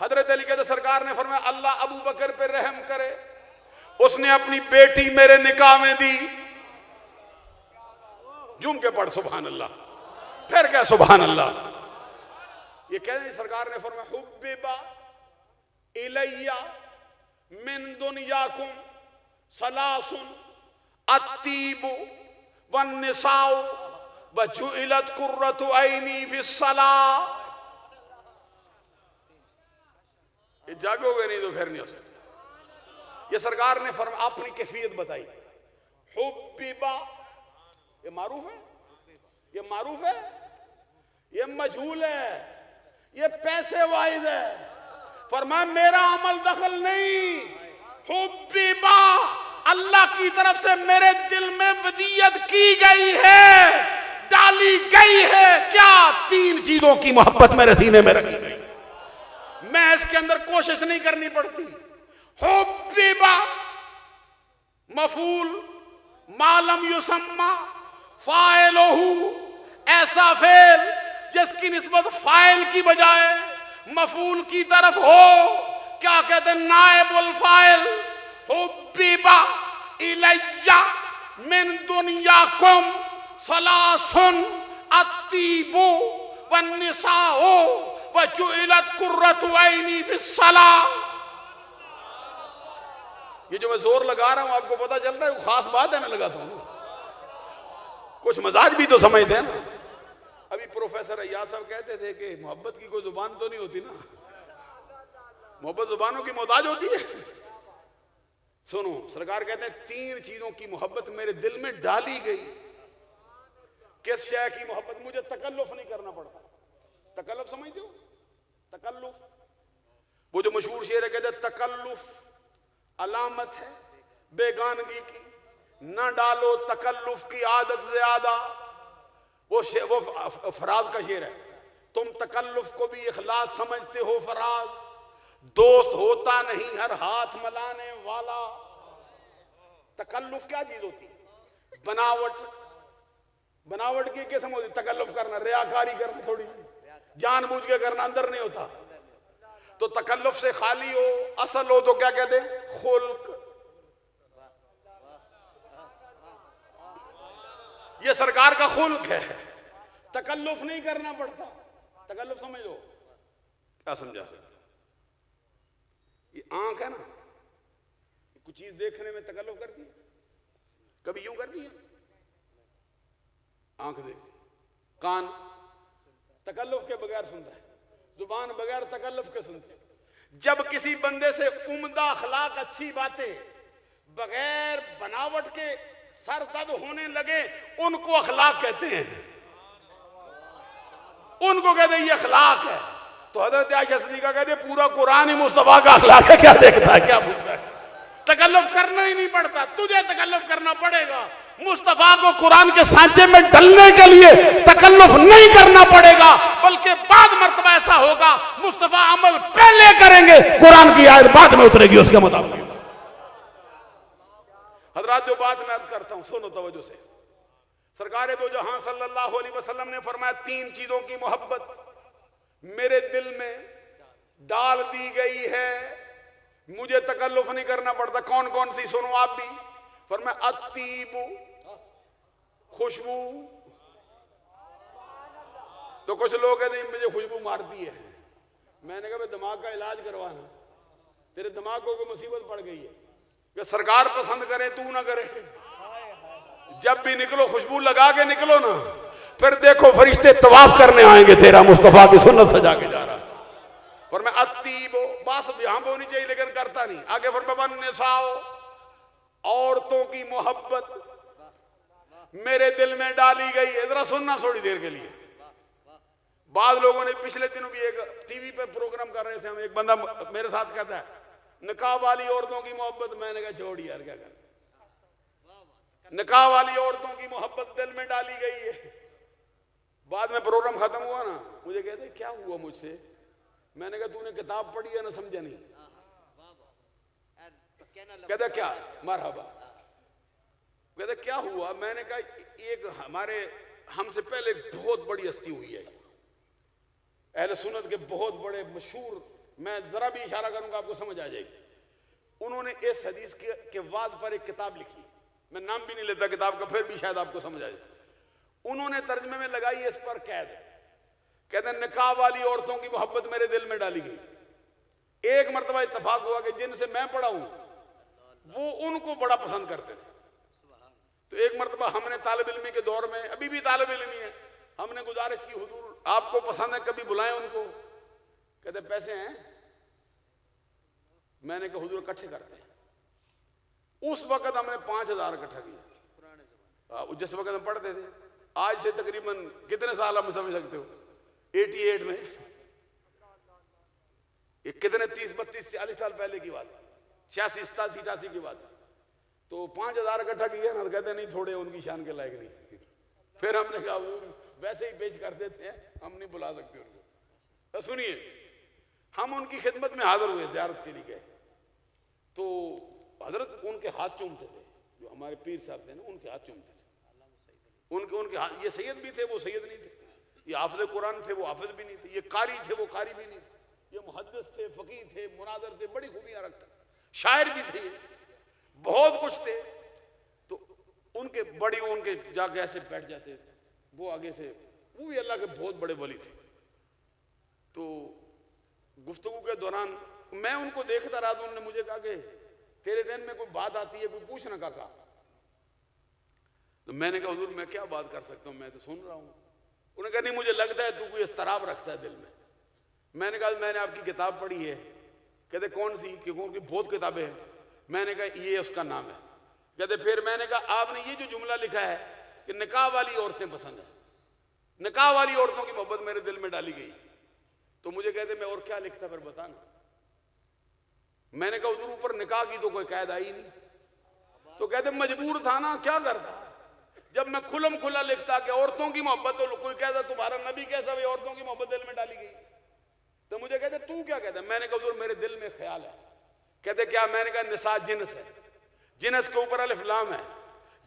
हजरत अली कहते, सरकार ने फरमाया, अल्लाह अबू बकर पे रहम करे, उसने अपनी बेटी मेरे निकाह में दी। झूम के पढ़ सुभान अल्लाह, फिर क्या सुभान अल्लाह। ये कह रहे सरकार ने फरमाया, हुब्बिबा इलैया मिन दुनियाकुम सलासुन अत्तीबु वन निसाउ व जुइलत कुर्रतु ऐनी फिस्सलाह। ये जागोगे नहीं तो फिर नहीं हो सकता। ये सरकार ने फरमाया, अपनी कैफियत बताई। हुब्बिबा, ये मारूफ है, ये मारूफ है, ये मजहूल है, ये पैसे वाइज है। फरमाया मेरा अमल दखल नहीं। हुब्बिबा, अल्लाह की तरफ से मेरे दिल में वदीयत की गई है, डाली गई है। क्या? 3 चीजों की मोहब्बत मेरे सीने में रखी गई, मैं इसके अंदर कोशिश नहीं करनी पड़ती। हुब्बिबा मफूल मालम युसम्मा फाइलहू, ऐसा फेल जिसकी निस्बत फाइल की बजाय मफूल की तरफ हो। क्या कहते हैं? नाइबुल फाइल। हुब्बिबा इलैया मिन दुनियाकुम सलासुन अत्तीबु वन निसाउ व जुइलत कुर्रतु ऐनी फिस्सलाह। ये जो मैं जोर लगा रहा हूं, आपको पता चल रहा है, वो खास बात है, मैं लगाता हूं। कुछ मजाज भी तो समझते हैं ना। अभी प्रोफेसर अय्याज साहब कहते थे कि मोहब्बत की कोई जुबान तो नहीं होती ना, मोहब्बत जुबानों की मोहताज होती है। सुनो, सरकार कहते हैं 3 चीजों की मोहब्बत मेरे दिल में डाली गई। किस शय की मोहब्बत? मुझे तकल्लुफ नहीं करना पड़ता। तकल्लुफ समझते हो? तकल्लुफ वो जो मशहूर शेर है, कहते हैं तकल्लुफ अलामत है बेगानगी की, न डालो तकल्लुफ की आदत ज्यादा। वो फराज का शेर है, तुम तकल्लुफ को भी इखलास समझते हो फराज, दोस्त होता नहीं हर हाथ मलाने वाला। तकल्लुफ क्या चीज होती है? बनावट। बनावट की किस्म होती, तकल्लुफ करना, रियाकारी करना, थोड़ी जानबूझ के करना, अंदर नहीं होता। तो तकल्लुफ से खाली हो, असल हो, तो क्या कहते हैं? खुल्क। ये सरकार का खुल्क है, तकल्लुफ नहीं करना पड़ता। तकल्लुफ समझ लो, क्या समझा सकते? ये आंख है ना, कुछ चीज देखने में तकल्लुफ करती है, कभी यूं करती है, आंख देख, कान तकल्लुफ के बगैर सुनता है, जुबान बगैर तकल्लुफ के सुनते है। जब किसी बंदे से उम्दा अखलाक, अच्छी बातें बगैर बनावट के सर दर्द होने लगे, उनको अखलाक कहते हैं, उनको कहते हैं ये अखलाक है। तो हजरत आयशा सिद्दीका कहते हैं पूरा कुरान ही मुस्तफा का अखलाक है। क्या देखता है, क्या पूछता है? तकल्लुफ करना ही नहीं पड़ता, तुझे तकल्लुफ करना पड़ेगा। मुस्तफा को कुरान के सांचे में ढलने के लिए तकल्लुफ नहीं करना पड़ेगा, बल्कि बाद मर्तबा ऐसा होगा मुस्तफा अमल पहले करेंगे, कुरान की आयत बाद में उतरेगी उसके मुताबिक। हजरात, जो बात मैं अर्ज करता हूं सुनो तवज्जो से। सरकार दो जहां सल्लल्लाहु अलैहि वसल्लम ने फरमाया, तीन चीजों की मोहब्बत मेरे दिल में डाल दी गई है, मुझे तकल्लुफ नहीं करना पड़ता। कौन कौन सी? सुनो आप भी। फरमाया अत्तीबु, खुशबू। तो कुछ लोग कहते हैं मुझे खुशबू मारती है। मैंने कहा दिमाग का इलाज करवाना, तेरे दिमाग को कोई मुसीबत पड़ गई है कि सरकार पसंद करे तू ना करे। जब भी निकलो खुशबू लगा के निकलो ना, फिर देखो फरिश्ते तवाफ करने आएंगे, तेरा मुस्तफा की सुन्नत सजा के जा रहा। पर मैं अत्तीबो, बात यहां पे होनी चाहिए लेकिन करता नहीं। आगे फरमाया निसाओ, औरतों की मोहब्बत मेरे दिल में डाली गई है। जरा सुनना थोड़ी देर के लिए। बाद लोगों ने पिछले दिनों भी एक टीवी पे प्रोग्राम कर रहे थे हम, एक बंदा मेरे साथ कहता है निकाह वाली औरतों की मोहब्बत। मैंने कहा छोड़ी यार, क्या कर, निकाह वाली औरतों की मोहब्बत दिल में डाली गई है। बाद में प्रोग्राम खत्म हुआ ना, मुझे कहते क्या हुआ मुझसे? मैंने कहा तूने किताब पढ़ी है ना, समझा नहीं? कहते क्या? मरहबा। कहते क्या हुआ? मैंने कहा एक हमारे हमसे पहले बहुत बड़ी हस्ती हुई है, अहले सुन्नत के बहुत बड़े मशहूर, मैं जरा भी इशारा करूंगा आपको समझ आ जाएगी। उन्होंने इस हदीस के वाद पर एक किताब लिखी, मैं नाम भी नहीं लेता किताब का, फिर भी शायद आपको समझ आ जाए। उन्होंने तर्जमे में लगाई इस पर कैद, कहते हैं निकाह वाली औरतों की मोहब्बत मेरे दिल में डाली गई। एक मरतबा इत्तफाक हुआ कि जिनसे मैं पढ़ा हूं वो उनको बड़ा पसंद करते थे। तो एक मरतबा हमने तालिब इल्मी के दौर में, अभी भी तालिब इल्मी है, हमने गुजारिश की हुजूर आपको पसंद है कभी बुलाएं उनको। कहते पैसे हैं? मैंने कहा हुजूर इकट्ठे करते हैं। उस वक्त हमने 5000 इकट्ठा किया, जिस वक्त हम पढ़ते थे। आज से तकरीबन कितने साल आप समझ सकते हो? 88 में, ये कितने 30, 32, 40 साल पहले की बात, 86, 87, 88 की बात। तो 5000 इकट्ठा किया ना, तो कहते नहीं थोड़े उनकी शान के लायक नहीं। फिर हमने कहा वैसे ही पेश कर देते हैं, हम नहीं बुला सकते उनको। तो सुनिए, हम उनकी खिदमत में हाजिर हुए, ज़ियारत के लिए गए, तो हजरत उनके हाथ चूमते थे, जो हमारे पीर साहब थे ना, उनके हाथ चूमते थे। उनके हाथ, ये सैयद भी थे, वो सैयद नहीं थे, ये हाफिज कुरान थे, वो हाफिज भी नहीं थे, ये कारी थे, वो कारी भी नहीं थे, ये मुहद्दिस थे, फकीह थे, मुनाज़िर थे, बड़ी खूबियां रखते, शायर भी थे, बहुत कुछ थे। तो उनके बड़ी, उनके जाके ऐसे बैठ जाते, वो आगे से, वो भी अल्लाह के बहुत बड़े वली थे। तो गुफ्तगू के दौरान मैं उनको देखता रहा, तो उन्होंने मुझे कहा कि तेरे दिन में कोई बात आती है, कोई पूछना काका। तो मैंने कहा हुजूर मैं क्या बात कर सकता हूँ, मैं तो सुन रहा हूँ। उन्होंने कहा नहीं मुझे लगता है तू कोई इस्तराब रखता है दिल में। मैंने कहा मैंने आपकी किताब पढ़ी है। कहते कौन सी? क्योंकि उनकी बहुत किताबें हैं। मैंने कहा ये उसका नाम है। कहते फिर मैंने कहा आपने ये जो जुमला लिखा है कि निकाह वाली औरतें पसंद है, निकाह वाली औरतों की मोहब्बत मेरे दिल में डाली गई। तो मुझे कहते मैं और क्या लिखता, फिर बताना। मैंने कहा हुजूर ऊपर निकाह की तो कोई कैद आई नहीं, तो कहते मजबूर था ना, क्या करता। जब मैं खुलम खुला लिखता कि औरतों की मोहब्बत, तो कोई कहता तुम्हारा नबी कैसा भाई औरतों की मोहब्बत दिल में डाली गई, तो मुझे कहते तू क्या कहता। मैंने कहा हुजूर मेरे दिल में ख्याल है। कहते क्या। मैंने कहा निसा जिन्स है, जिन्स के ऊपर अलिफ लाम है,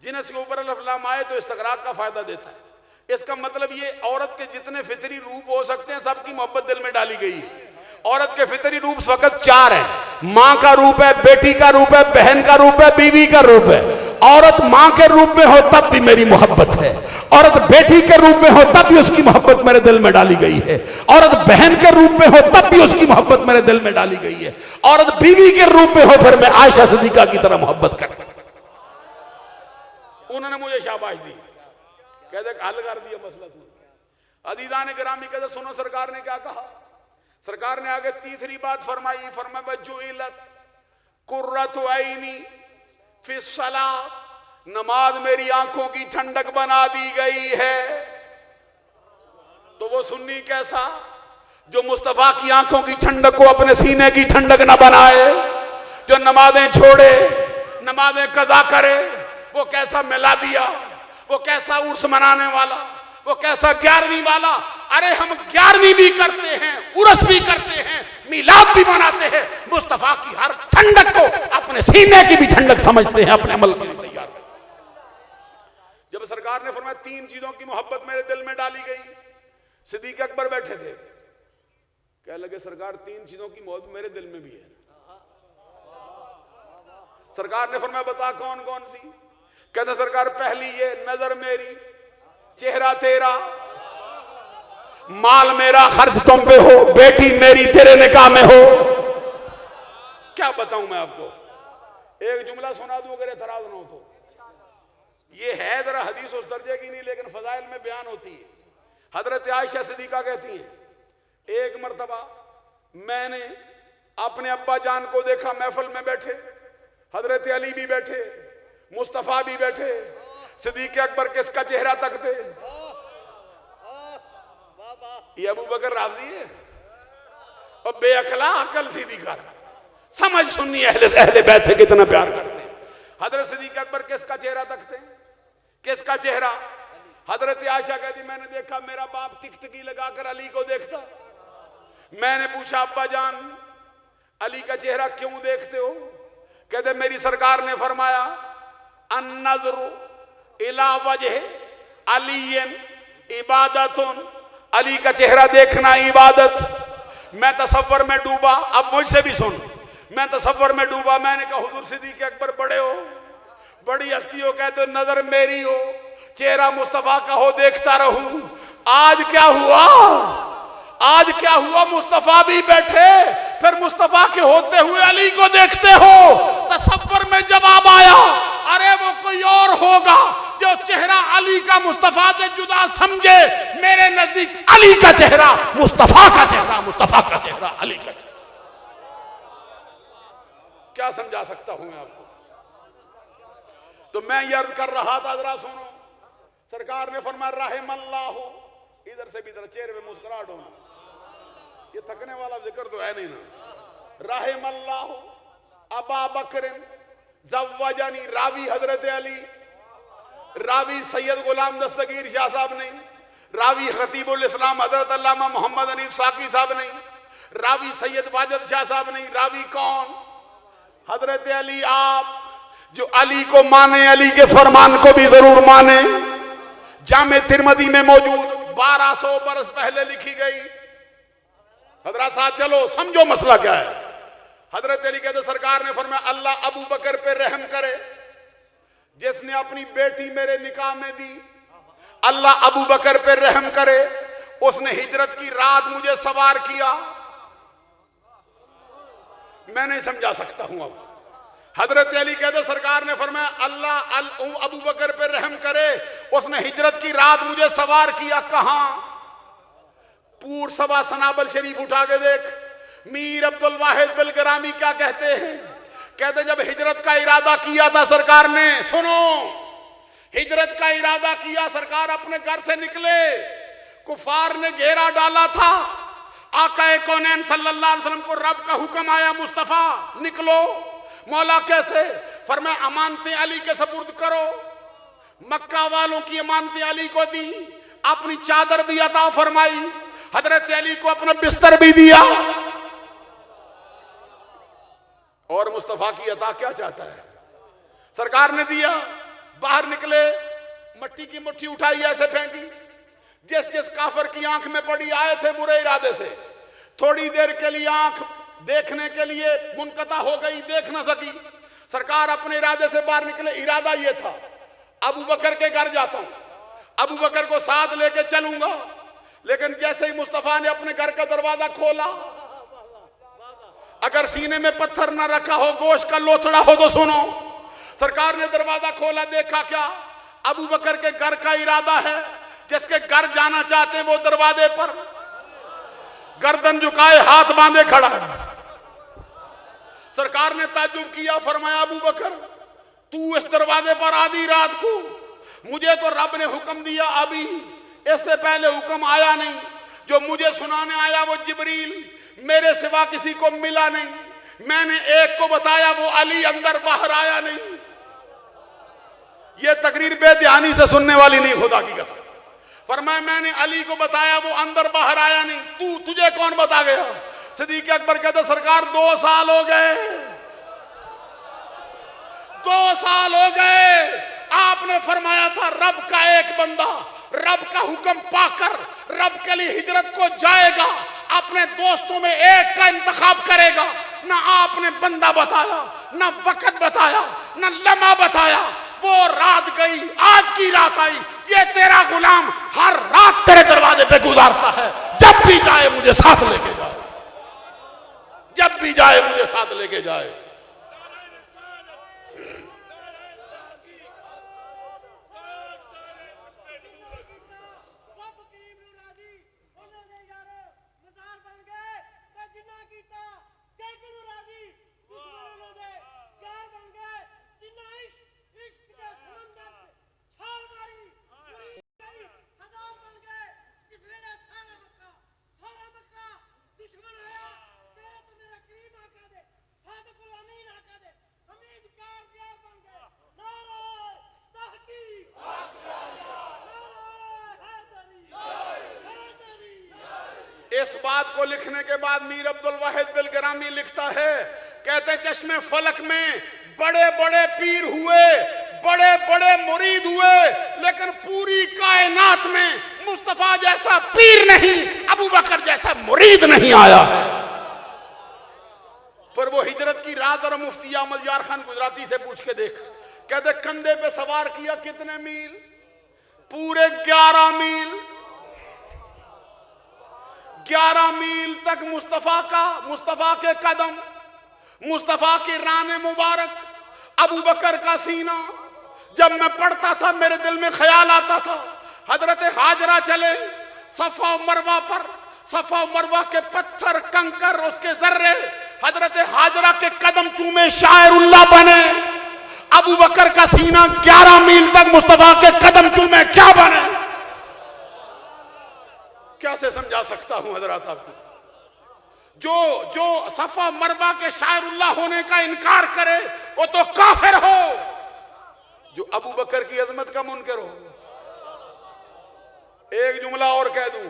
जिन्स के ऊपर अलिफ लाम आए तो इस्तगराक का फायदा देता है। इसका मतलब ये औरत के जितने फितरी रूप हो सकते हैं सबकी मोहब्बत दिल में डाली गई है। औरत के फितरी रूप इस वक्त 4 हैं। मां का रूप है, बेटी का रूप है, बहन का रूप है, बीवी का रूप है। औरत मां के रूप में हो तब भी मेरी मोहब्बत है, औरत बेटी के रूप में हो तब भी उसकी मोहब्बत मेरे दिल में डाली गई है, औरत बहन के रूप में हो तब भी उसकी मोहब्बत मेरे दिल में डाली गई है, औरत बीवी के रूप में हो फिर मैं आयशा सिद्दीका की तरह मोहब्बत करता। उन्होंने मुझे शाबाश दी, कहते हल कर दिया मसला तू। अजीजा ने गिरामी कहते सुनो सरकार ने क्या कहा। सरकार ने आगे तीसरी बात फरमाई, फरमाया जुइलत कुर्रतु ऐनी फी सलात, नमाज मेरी आंखों की ठंडक बना दी गई है। तो वो सुन्नी कैसा जो मुस्तफा की आंखों की ठंडक को अपने सीने की ठंडक ना बनाए, जो नमाजें छोड़े, नमाजें कज़ा करे, वो कैसा मिला दिया, वो कैसा उर्स मनाने वाला, वो कैसा 11वीं वाला। अरे हम 11वीं भी करते हैं, उर्स भी करते हैं, मिलाद भी मनाते हैं, मुस्तफा की हर ठंडक को अपने सीने की भी ठंडक समझते हैं, अपने अमल के लिए तैयार। जब सरकार ने फरमाया 3 चीजों की मोहब्बत मेरे दिल में डाली गई, सिद्दीक अकबर बैठे थे, कह लगे सरकार 3 चीजों की मोहब्बत मेरे दिल में भी है। सरकार ने फरमाया बता कौन कौन सी। कहते सरकार पहली ये नजर मेरी, चेहरा तेरा, माल मेरा खर्च तुम पे हो, बेटी मेरी तेरे निकाह में हो। क्या बताऊं मैं आपको, एक जुमला सुना दूं अगर एतराज ना हो तो। ये है जरा हदीस उस दर्जे की नहीं, लेकिन फजाइल में बयान होती है। हजरत आयशा सिद्दीका कहती हैं एक मर्तबा मैंने अपने अब्बा जान को देखा महफिल में बैठे, हजरत अली भी बैठे, मुस्तफा भी बैठे, सिद्दीक अकबर किसका चेहरा तकते, ये अबू बकर राजी है। और बेअकला अकल सीधी कर, समझ सुन्नी अहले बैत से कितना प्यार करते हैं। हजरत सिद्दीक अकबर किसका चेहरा तकते हैं, किसका चेहरा। हजरत आयशा कहती मैंने देखा मेरा बाप टिकटकी लगाकर अली को देखता। मैंने पूछा अब्बा जान अली का चेहरा क्यों देखते हो। कहते मेरी सरकार ने फरमाया अन्नज़रु इला वजह अलीयन इबादतुन, अली का चेहरा देखना इबादत। मैं तसव्वुर में डूबा, अब मुझसे भी सुन, मैं तसव्वुर में डूबा। मैंने कहा हुजूर सिद्दीक अकबर बड़े हो, बड़ी हस्ती हो, कहते हो नजर मेरी हो, चेहरा मुस्तफा का हो, देखता रहूं। आज क्या हुआ, आज क्या हुआ, मुस्तफा भी बैठे, फिर मुस्तफा के होते हुए अली को देखते हो। तसव्वुर में जवाब आया अरे वो कोई और होगा जो चेहरा अली का मुस्तफा से जुदा समझे। मेरे नजदीक अली का चेहरा मुस्तफा का चेहरा, मुस्तफा का चेहरा अली का चेहरा। क्या समझा सकता हूं मैं आपको। तो मैं ये अर्ज कर रहा था, जरा सुनो। सरकार ने फरमाया रहमल्लाहु, इधर से भी जरा चेहरे पे मुस्कुराहट होना, ये थकने वाला जिक्र तो है नहीं ना। रहमल्लाहु अबा बकरिन ज़व्वजनी, रावी हजरत अली, रावी सैयद गुलाम दस्तगीर शाह साहब नहीं, रावी खतीबुल इस्लाम हजरत अल्लामा मोहम्मद अनीफ साकी साहब नहीं, रावी सैयद वाजिद शाह साहब नहीं। रावी कौन, हजरत अली आप, जो अली को माने, अली के फरमान को भी जरूर माने। जामे तिरमदी में मौजूद 1200 बरस पहले लिखी गई। हजरत साहब चलो समझो मसला क्या है। हजरत अली कहते सरकार ने फरमाया अल्लाह अबू बकर पे रहम करे जिसने अपनी बेटी मेरे निकाह में दी। अल्लाह अबू बकर पे रहम करे, उसने हिजरत की रात मुझे सवार किया। मैं नहीं समझा सकता हूं अब। हजरत अली कहते सरकार ने फरमाया अल्लाह अबू बकर पे रहम करे, उसने हिजरत की रात मुझे सवार किया। कहां, पूर सभा सनाबल शरीफ उठा के देख। मीर अब्दुल वाहिद बिल गिरामी क्या कहते हैं, कहते जब हिजरत का इरादा किया था सरकार ने, सुनो, हिजरत का इरादा किया, सरकार अपने घर से निकले, कुफार ने घेरा डाला था। आका कौनैन सल्लल्लाहु अलैहि वसल्लम को रब का हुक्म आया मुस्तफा निकलो। मौला कैसे, फरमाया अमानतें अली के सपुर्द करो। मक्का वालों की अमानतें अली को दी, अपनी चादर भी अता फरमाई, हजरत अली को अपना बिस्तर भी दिया। और मुस्तफा की अता क्या चाहता है? सरकार ने दिया, बाहर निकले, मट्टी की मुट्ठी उठाई ऐसे फेंकी, जिस जिस काफर की आंख में पड़ी आए थे बुरे इरादे से, थोड़ी देर के लिए आंख देखने के लिए मुनकता हो गई, देख ना सकी। सरकार अपने इरादे से बाहर निकले, इरादा ये था अबू बकर के घर जाता हूं, अबू बकर को साथ लेके चलूंगा। लेकिन जैसे ही मुस्तफा ने अपने घर का दरवाजा खोला, अगर सीने में पत्थर ना रखा हो, गोश्त का लोथड़ा हो तो सुनो। सरकार ने दरवाजा खोला, देखा क्या? अबू बकर के घर का इरादा है, जिसके घर जाना चाहते हैं वो दरवाजे पर गर्दन झुकाए हाथ बांधे खड़ा है। सरकार ने ताज्जुब किया, फरमाया अबू बकर तू इस दरवाजे पर आधी रात को, मुझे तो रब ने हुक्म दिया, अभी इससे पहले हुक्म आया नहीं। जो मुझे सुनाने आया वो जिब्रील, मेरे सिवा किसी को मिला नहीं। मैंने एक को बताया, वो अली अंदर बाहर आया नहीं। ये तकरीर बेध्यानी से सुनने वाली नहीं, खुदा की कसम। फरमाया मैंने अली को बताया, वो अंदर बाहर आया नहीं। तुझे कौन बता गया? सिद्दीक अकबर कहते सरकार 2 साल हो गए, 2 साल हो गए। आपने फरमाया था रब का एक बंदा रब का हुक्म पाकर रब के लिए हिजरत को जाएगा, अपने दोस्तों में एक का इंतखाब करेगा। ना आपने बंदा बताया, ना वक्त बताया, ना लम्हा बताया। वो रात गई, आज की रात आई। ये तेरा गुलाम हर रात तेरे दरवाजे पे गुजारता है। जब भी जाए मुझे साथ लेके जाए, जब भी जाए मुझे साथ लेके जाए। इस बात को लिखने के बाद मीर अब्दुल वाहिद बिलग्रामी लिखता है, कहते चश्मे फलक में बड़े बड़े पीर हुए, बड़े बड़े मुरीद हुए, लेकिन पूरी कायनात में मुस्तफा जैसा पीर नहीं, अबू बकर जैसा मुरीद नहीं आया है। पर वो हिजरत की रात और मुफ्ती अहमद यार खान गुजराती से पूछ के देख, कहते कंधे पे सवार किया कितने मील? पूरे 11 मील। 11 मील तक मुस्तफा के कदम, मुस्तफा की रान मुबारक, अबू बकर का सीना। जब मैं पढ़ता था मेरे दिल में ख्याल आता था, हजरत हाजरा चले सफा मरवा पर, सफा मरवा के पत्थर कंकर उसके जर्रे, हजरत हाजरा के कदम चूमे शायरुल्लाह बने। अबू बकर का सीना 11 मील तक मुस्तफा के कदम चूमे, क्या बने? कैसे समझा सकता हूं हजरत आपको? जो सफा मरवा के शायरुल्लाह होने का इनकार करे वो तो काफिर हो। जो अबू बकर की अजमत का मुनकर हो। एक जुमला और कह दूं,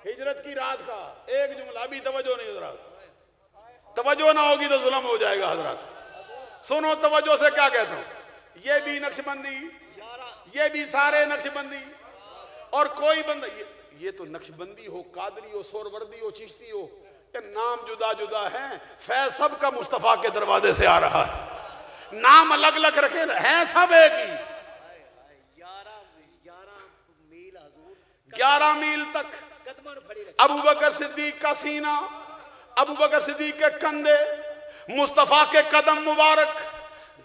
हिजरत की रात का एक जुमला, अभी तवज्जो नहीं हजरत, तवज्जो ना होगी तो जुल्म हो जाएगा हजरत। सुनो तवज्जो से क्या कहता हूं। ये भी नक्शबंदी, ये भी सारे नक्शबंदी, और कोई बंदा, ये तो नक्शबंदी हो, कादरी हो, सोरवर्दी हो, चिश्ती हो, ये नाम जुदा जुदा हैं, फैज सब का मुस्तफा के दरवाजे से आ रहा है। नाम अलग अलग रखे हैं, सब एक ही। 11 मील तक अबू बकर सिद्दीक का सीना, अबू बकर सिद्दीक के कंधे, मुस्तफा के कदम मुबारक।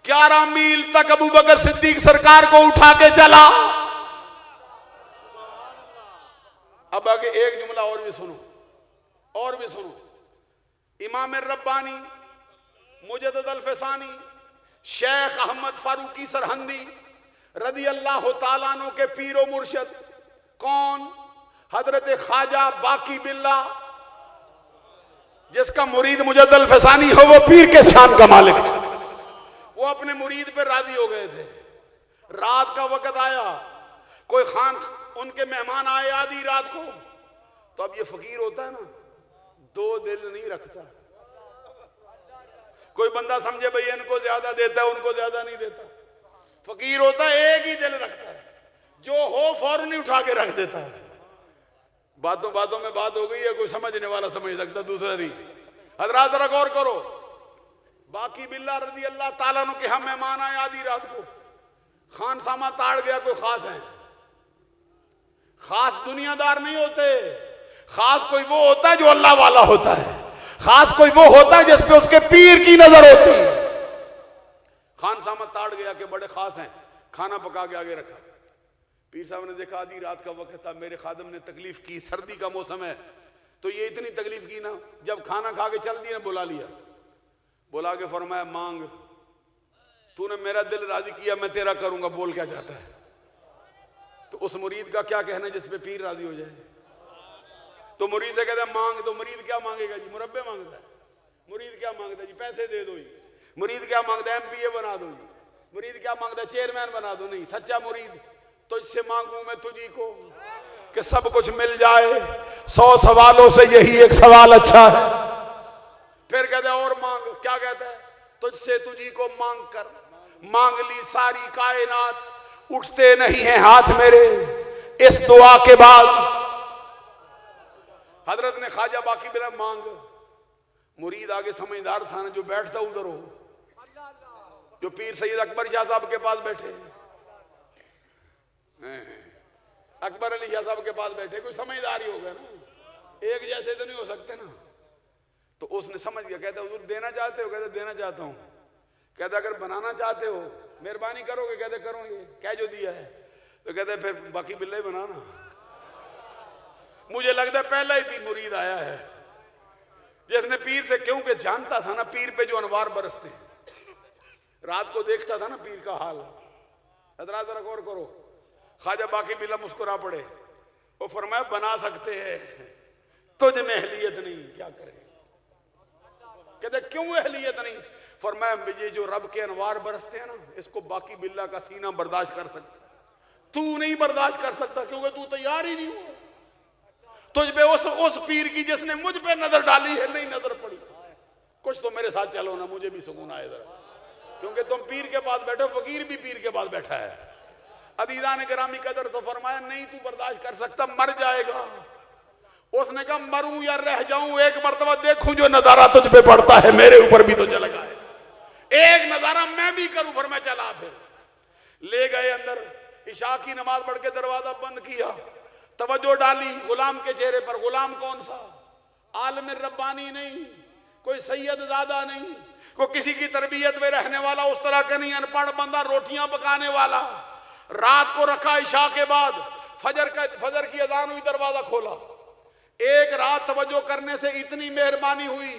11 मील तक अबू बकर सिद्दीक सरकार को उठा के चला। अब आगे एक जुमला और भी सुनो, और भी सुनो। इमाम रब्बानी, मुजद्दिद अल-फसानी, शेख अहमद फारूकी सरहंदी रदी अल्लाह तआला अन्हु के पीरो मुर्शिद कौन? हजरत ख्वाजा बाकी बिल्ला, जिसका मुरीद मुजद्दिद अल-फसानी हो वो पीर के शान का मालिक है। वो अपने मुरीद पे राजी हो गए थे। रात का वक्त आया, कोई खान उनके मेहमान आए आधी रात को, तो अब ये फकीर होता है ना, दो दिल नहीं रखता। कोई बंदा समझे भाई इनको ज्यादा देता है उनको ज्यादा नहीं देता, फकीर होता है एक ही दिल रखता है, जो हो फौरन ही उठा के रख देता है। बातों बातों में बात हो गई है, कोई समझने वाला समझ सकता, दूसरा नहीं। हजरात जरा गौर करो, बाकी बिल्ला रजी अल्लाह ताला नु के हम मेहमान आए आधी रात को, खान सामा ताड़ गया, कोई खास है, खास दुनियादार नहीं होते, खास कोई वो होता है जो अल्लाह वाला होता है, खास कोई वो होता है जिसपे उसके पीर की नजर होती है। खान सामा ताड़ गया कि बड़े खास हैं, खाना पका के आगे रखा। पीर साहब ने देखा आधी रात का वक्त था, मेरे खादम ने तकलीफ की, सर्दी का मौसम है, तो ये इतनी तकलीफ की ना, जब खाना खा के चल दिया बुला लिया, बुला के फरमाया मांग, तूने मेरा दिल राजी किया मैं तेरा करूंगा, बोल क्या चाहता है। तो उस मुरीद का क्या कहना जिस पे पीर राजी हो जाए। तो मुरीद से कहता है मांग, तो मुरीद क्या मांगेगा जी, मुरब्बे मांगता है। मुरीद क्या मांगता है जी, पैसे दे दो जी। मुरीद क्या मांगता है, MPA बना दो जी। मुरीद क्या मांगता है, चेयरमैन बना दो। नहीं, सच्चा मुरीद तुझसे मांगू मैं तुझी को कि सब कुछ मिल जाए, 100 सवालों से यही एक सवाल अच्छा है। फिर कहता है और मांग, क्या कहता है, तुझसे तुझी को मांग कर मांग ली सारी कायनात, उठते नहीं हैं हाथ मेरे इस दुआ के बाद। हजरत ने ख्वाजा बाकी बिला मांग, मुरीद आगे समझदार था ना, जो बैठता उधर हो, जो पीर सैयद अकबर शाह साहब के पास बैठे, अकबर अली शाह साहब के पास बैठे, कोई समझदारी होगा ना, एक जैसे तो नहीं हो सकते ना। तो उसने समझ गया, कहता हुजूर देना चाहते हो, कहते देना चाहता हूं। कहता अगर बनाना चाहते हो मेहरबानी करोगे, कहते करूंगे, क्या जो दिया है। तो कहते फिर बाकी बिल्ला ही बनाना। मुझे लगता है पहला ही पीर मुरीद आया है जिसने पीर से, क्योंकि जानता था ना पीर पे जो अनवार बरसते हैं, रात को देखता था ना पीर का हाल। हजरात जरा गौर करो, ख्वाजा बाकी बिल्ला मुस्कुरा पड़े, वो फरमाया बना सकते हैं, तुझ में अहलियत नहीं, क्या करें। कहते क्यों अहलियत नहीं, फरमाया ये जो रब के अनवार बरसते हैं ना, इसको बाकी बिल्ला का सीना बर्दाश्त कर सकता, तू नहीं बर्दाश्त कर सकता, क्योंकि तू तैयार ही नहीं हुआ। तुझ पे उस पीर की जिसने मुझ पे नजर डाली है नहीं नजर पड़ी। कुछ तो मेरे साथ चलो ना, मुझे भी सुकून आए जरा, क्योंकि तुम पीर के पास बैठो, फकीर भी पीर के पास बैठा है। अदीदा ने गिरामी कदर, तो फरमाया नहीं तू बर्दाश्त कर सकता, मर जाएगा। उसने कहा मरूं या रह जाऊं, एक मर्तबा देखूं जो नजारा तुझ पे पड़ता है, मेरे ऊपर भी तो चला है, एक नजारा मैं भी करूं। फरमाया चला। फिर ले गए अंदर, इशा की नमाज पढ़ के दरवाजा बंद किया, तवज्जो डाली गुलाम के चेहरे पर। गुलाम कौन सा, आलम रब्बानी नहीं, कोई सैयद ज़ादा नहीं, कोई किसी की तरबियत में रहने वाला उस तरह का नहीं, अनपढ़ बंदा रोटियां पकाने वाला। रात को रखा इशा के बाद, फजर की अजान हुई, दरवाजा खोला। एक रात तवज्जो करने से इतनी मेहरबानी हुई,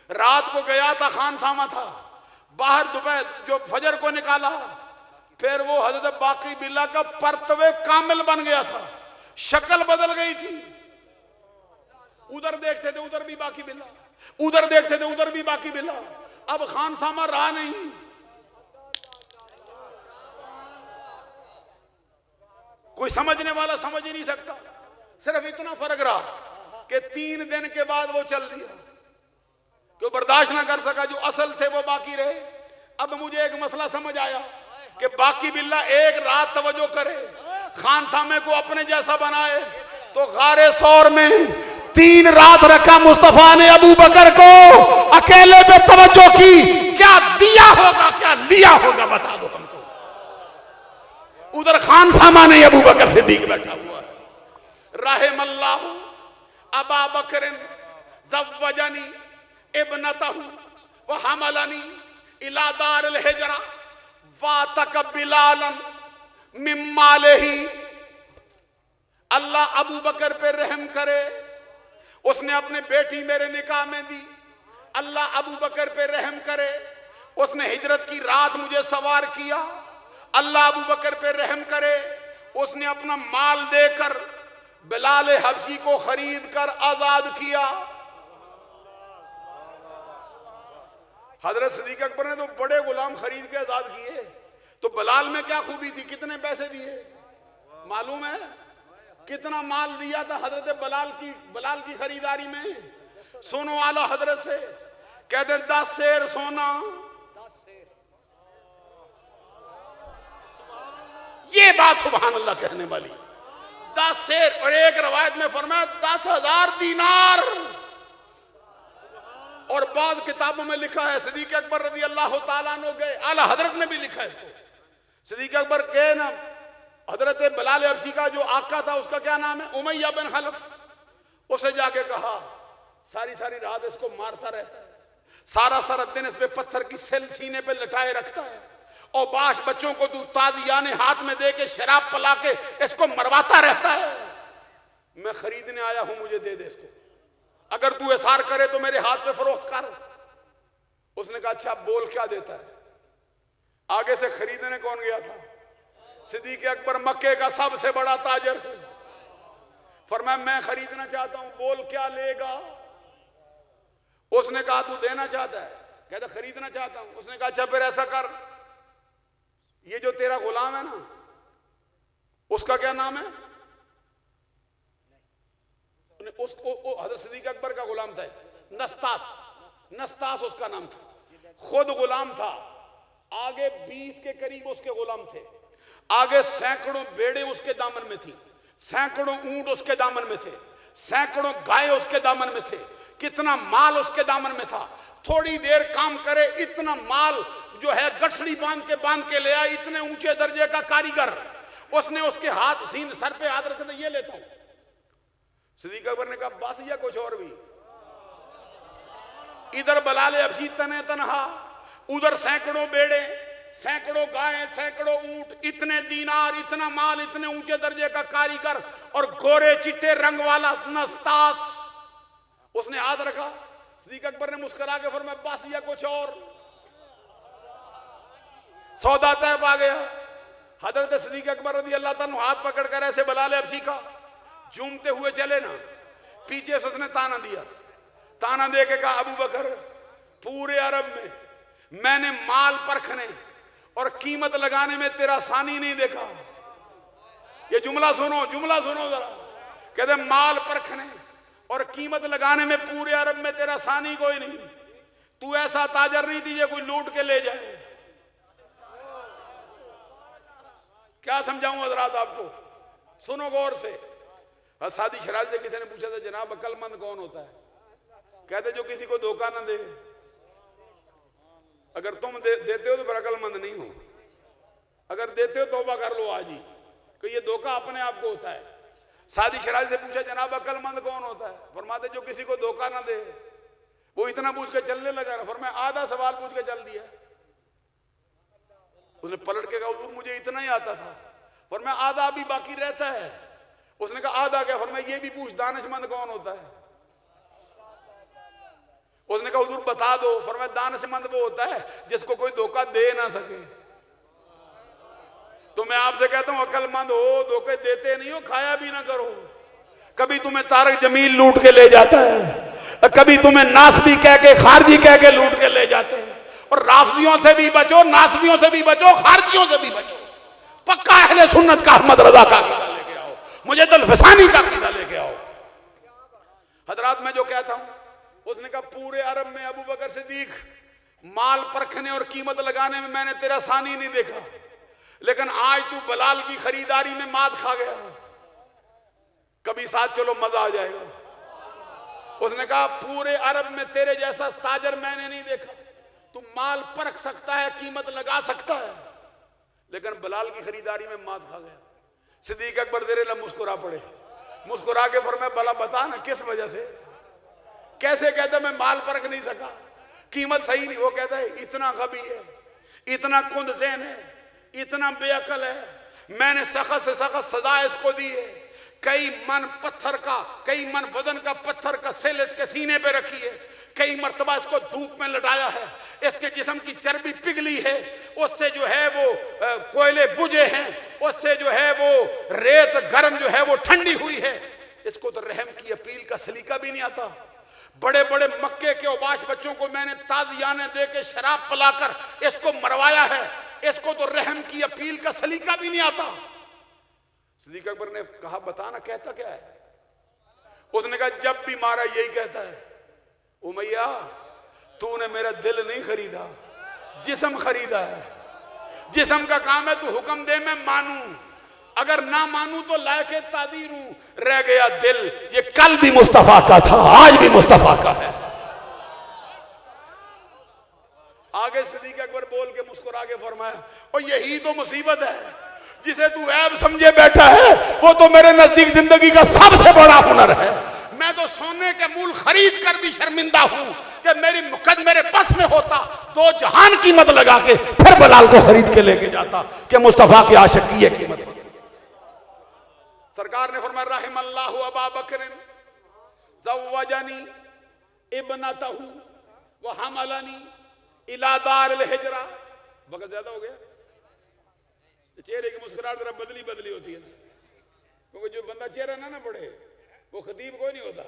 रात को गया था खान सामा था बाहर, दोपहर जो फजर को निकाला, फिर वो हजरत बाकी बिल्ला का परतवे कामिल बन गया था, शक्ल बदल गई थी। उधर देखते थे उधर भी बाकी बिल्ला, उधर देखते थे उधर भी बाकी बिल्ला। अब खान सामा रहा नहीं, कोई समझने वाला समझ ही नहीं सकता। सिर्फ इतना फर्क रहा कि 3 दिन के बाद वो चल दिया, जो बर्दाश्त ना कर सका, जो असल थे वो बाकी रहे। अब मुझे एक मसला समझ आया कि बाकी बिल्ला एक रात तवज्जो करे, खान सामे को अपने जैसा बनाए, तो गारे सौर में 3 रात रखा मुस्तफा ने अबू बकर को, अकेले पे तवज्जो की। क्या दिया होगा क्या लिया होगा बता दो हमको। उधर खान सामा ने अबू बकर सिद्दीक बैठा हुआ है। रहमल्लाहु अबा बकरिन ज़व्वजनी इब्नतहु व हमलनी इला दारिल हिजरा वातक बिलालन मिम्मालेही। अल्लाह अबू बकर पे रहम करे, उसने अपने बेटी मेरे निकाह में दी। अल्लाह अबू बकर पे रहम करे, उसने हिजरत की रात मुझे सवार किया। अल्लाह अबू बकर पे रहम करे, उसने अपना माल देकर बिलाल हबशी को खरीद कर आजाद किया। हजरत सिद्दीक अकबर ने तो बड़े गुलाम खरीद के आजाद किए। तो बलाल में क्या खूबी थी, कितने पैसे दिए मालूम है? कितना माल दिया था हजरत बलाल की खरीदारी में? सुनो आला हजरत से, कहते 10 शेर सोना, ये बात सुभान अल्लाह कहने वाली, 10 शेर। और एक रवायत में फरमाया 10,000 दीनार। और बाद किताबों में लिखा है सिद्दीक अकबर रज़ी अल्लाह ताला अन्हु गए, आला हजरत ने भी लिखा है इसको, सिद्दीक अकबर गए ना हजरत बिलाल हबशी का जो आका था उसका क्या नाम है, उमैया बिन खलफ, उसे जाके कहा सारी सारी रात इसको मारता रहता है, सारा दिन इस पे पत्थर की सेल सीने पे लटाए रखता है, और बाश बच्चों को दूध तादियाने हाथ में दे के शराब पिला के इसको मरवाता रहता है। मैं खरीदने आया हूं, मुझे दे दे इसको, अगर तू एसार करे तो मेरे हाथ पे फरोख्त कर। उसने कहा अच्छा बोल क्या देता है? आगे से खरीदने कौन गया था? सिद्दीक अकबर, मक्के का सबसे बड़ा ताजर। फरमाया मैं खरीदना चाहता हूं, बोल क्या लेगा? उसने कहा तू देना चाहता है? कहता खरीदना चाहता हूं। उसने कहा अच्छा फिर ऐसा कर, ये जो तेरा गुलाम है ना उसका क्या नाम है? उसको हज़रत सिद्दीक अकबर का गुलाम था नस्तास उसका नाम था, खुद गुलाम था, आगे 20 के करीब उसके गुलाम थे, आगे सैकड़ों बेड़े उसके दामन में थी, सैकड़ों ऊंट उसके दामन में थे, सैकड़ों गाय उसके दामन में थे, कितना माल उसके दामन में था। थोड़ी देर काम करे इतना माल जो है गठड़ी बांध के ले आया, इतने ऊंचे दर्जे का कारीगर। उसने उसके हाथ सीन सर पे हाथ रखे थे, ये लेता हूं। सिद्दीक अकबर ने कहा बस या कुछ और भी? इधर बलाल हबशी तने तनहा, उधर सैकड़ों बेड़े, सैकड़ों गाय, सैकड़ों ऊंट, इतने दीनार, इतना माल, इतने ऊंचे दर्जे का कारीगर, और गोरे चिट्टे रंग वाला नस्तास। उसने हाथ रखा, सिद्दीक अकबर ने मुस्कुरा के फरमाया बस या कुछ और? सौदा तय पा गया। हजरत सिद्दीक अकबर रज़ी अल्लाह तआला अन्हु हाथ पकड़कर ऐसे बलाल हबशी का झूमते हुए चले ना, पीछे से उसने ताना दिया, ताना दे के कहा अबू बकर, पूरे अरब में मैंने माल परखने और कीमत लगाने में तेरा सानी नहीं देखा। ये जुमला सुनो जरा, कहते माल परखने और कीमत लगाने में पूरे अरब में तेरा सानी कोई नहीं, तू ऐसा ताजर नहीं दीजिए कोई लूट के ले जाए। क्या समझाऊं हजरात आपको, सुनो गौर से। सादी शराज से किसी ने पूछा था जनाब अक्लमंद कौन होता है? कहते जो किसी को धोखा ना दे। अगर तुम देते हो तो फिर अक्लमंद नहीं हो, अगर देते हो तौबा कर लो आज ही, कि ये धोखा अपने आप को होता है। सादी शराज से पूछा जनाब अक्लमंद कौन होता है? फरमाते जो किसी को धोखा ना दे। वो इतना पूछ के चलने लगा, फरमाया आधा सवाल पूछ के चल दिया। उसने पलट के कहा हुजूर मुझे इतना ही आता था। फरमाया आधा अभी बाकी रहता है। उसने कहा आधा क्या? फरमाया ये भी पूछ दानिशमंद कौन होता है? उसने कहा हुजूर बता दो। फरमाया दानिशमंद वो होता है जिसको कोई धोखा दे ना सके। तो मैं आपसे कहता हूं अक्लमंद हो, धोखे देते नहीं हो, खाया भी ना करो। कभी तुम्हें तारक जमील लूट के ले जाता है, कभी तुम्हें नासबी कह के खारजी कह के लूट के ले जाते हैं। और राफियों से भी बचो, नासबियों से भी बचो, खारजियों से भी बचो। पक्का अहले सुन्नत का अहमद रजा का अकीदा लेके आओ, मुजद्दिद फसानी का अकीदा लेके आओ। हजरात मैं जो कहता हूं, उसने कहा पूरे अरब में अबू बकर सिद्दीक माल परखने और कीमत लगाने में मैंने तेरा सानी नहीं देखा, लेकिन आज तू बलाल की खरीदारी में मात खा गया, कभी साथ चलो मजा आ जाएगा। उसने कहा पूरे अरब में तेरे जैसा ताजर मैंने नहीं देखा। तू माल परख सकता है, कीमत लगा सकता है, लेकिन बलाल की खरीदारी में मात खा गया। सिद्दीक अकबर देरे ला मुस्कुरा पड़े, मुस्कुरा के फरमाया भला बता ना किस वजह से? कैसे कहता मैं माल परख नहीं सका, कीमत सही नहीं? वो कहता है इतना गबी है, इतना कुंदसेन है, इतना बेअकल है, मैंने सख्त से सख्त सजा इसको दी है। कई मन पत्थर का, कई मन वजन का पत्थर का सेल इसके सीने पे रखी है, कई मर्तबा इसको धूप में लटाया है, इसके जिस्म की चर्बी पिघली है, उससे जो है वो कोयले बुझे हैं, उससे जो है वो रेत गर्म जो है वो ठंडी हुई है। इसको तो रहम की अपील का सलीका भी नहीं आता। बड़े बड़े मक्के के औबाश बच्चों को मैंने तादियाने दे के शराब पिलाकर इसको मरवाया है, इसको तो रहम की अपील का सलीका भी नहीं आता। सिद्दीक अकबर ने कहा बताना कहता क्या है? उसने कहा जब भी मारा यही कहता है, उमैया तूने मेरा दिल नहीं खरीदा, जिस्म खरीदा है। जिस्म का काम है तू हुक्म दे मैं मानूं, अगर ना मानूं तो लायके तादीर हूं। रह गया दिल, ये कल भी मुस्तफा का था, आज भी मुस्तफा का है। आगे सिद्दीक अकबर बोल के मुस्कुरा के फरमाया, और यही तो मुसीबत है, जिसे तू ऐब समझे बैठा है वो तो मेरे नजदीक जिंदगी का सबसे बड़ा हुनर है। मैं तो सोने के मूल खरीद कर भी शर्मिंदा हूं कि मेरी मुकद्दर मेरे बस में होता, दो जहान कीमत लगा के फिर बलाल को खरीद के लेके जाता कि मुस्तफा की आशिक की ये कीमत होती। सरकार ने फरमाया रहमल्लाहु अबा बकरिन ज़व्वजनी इब्नतहु व हमलनी इला दारिल हिजरा। वक्त ज्यादा हो गया, चेहरे की मुस्कुराहट जरा बदली बदली होती है ना, क्योंकि जो बंदा चेहरा ना पढ़े वो खतीब कोई नहीं होता।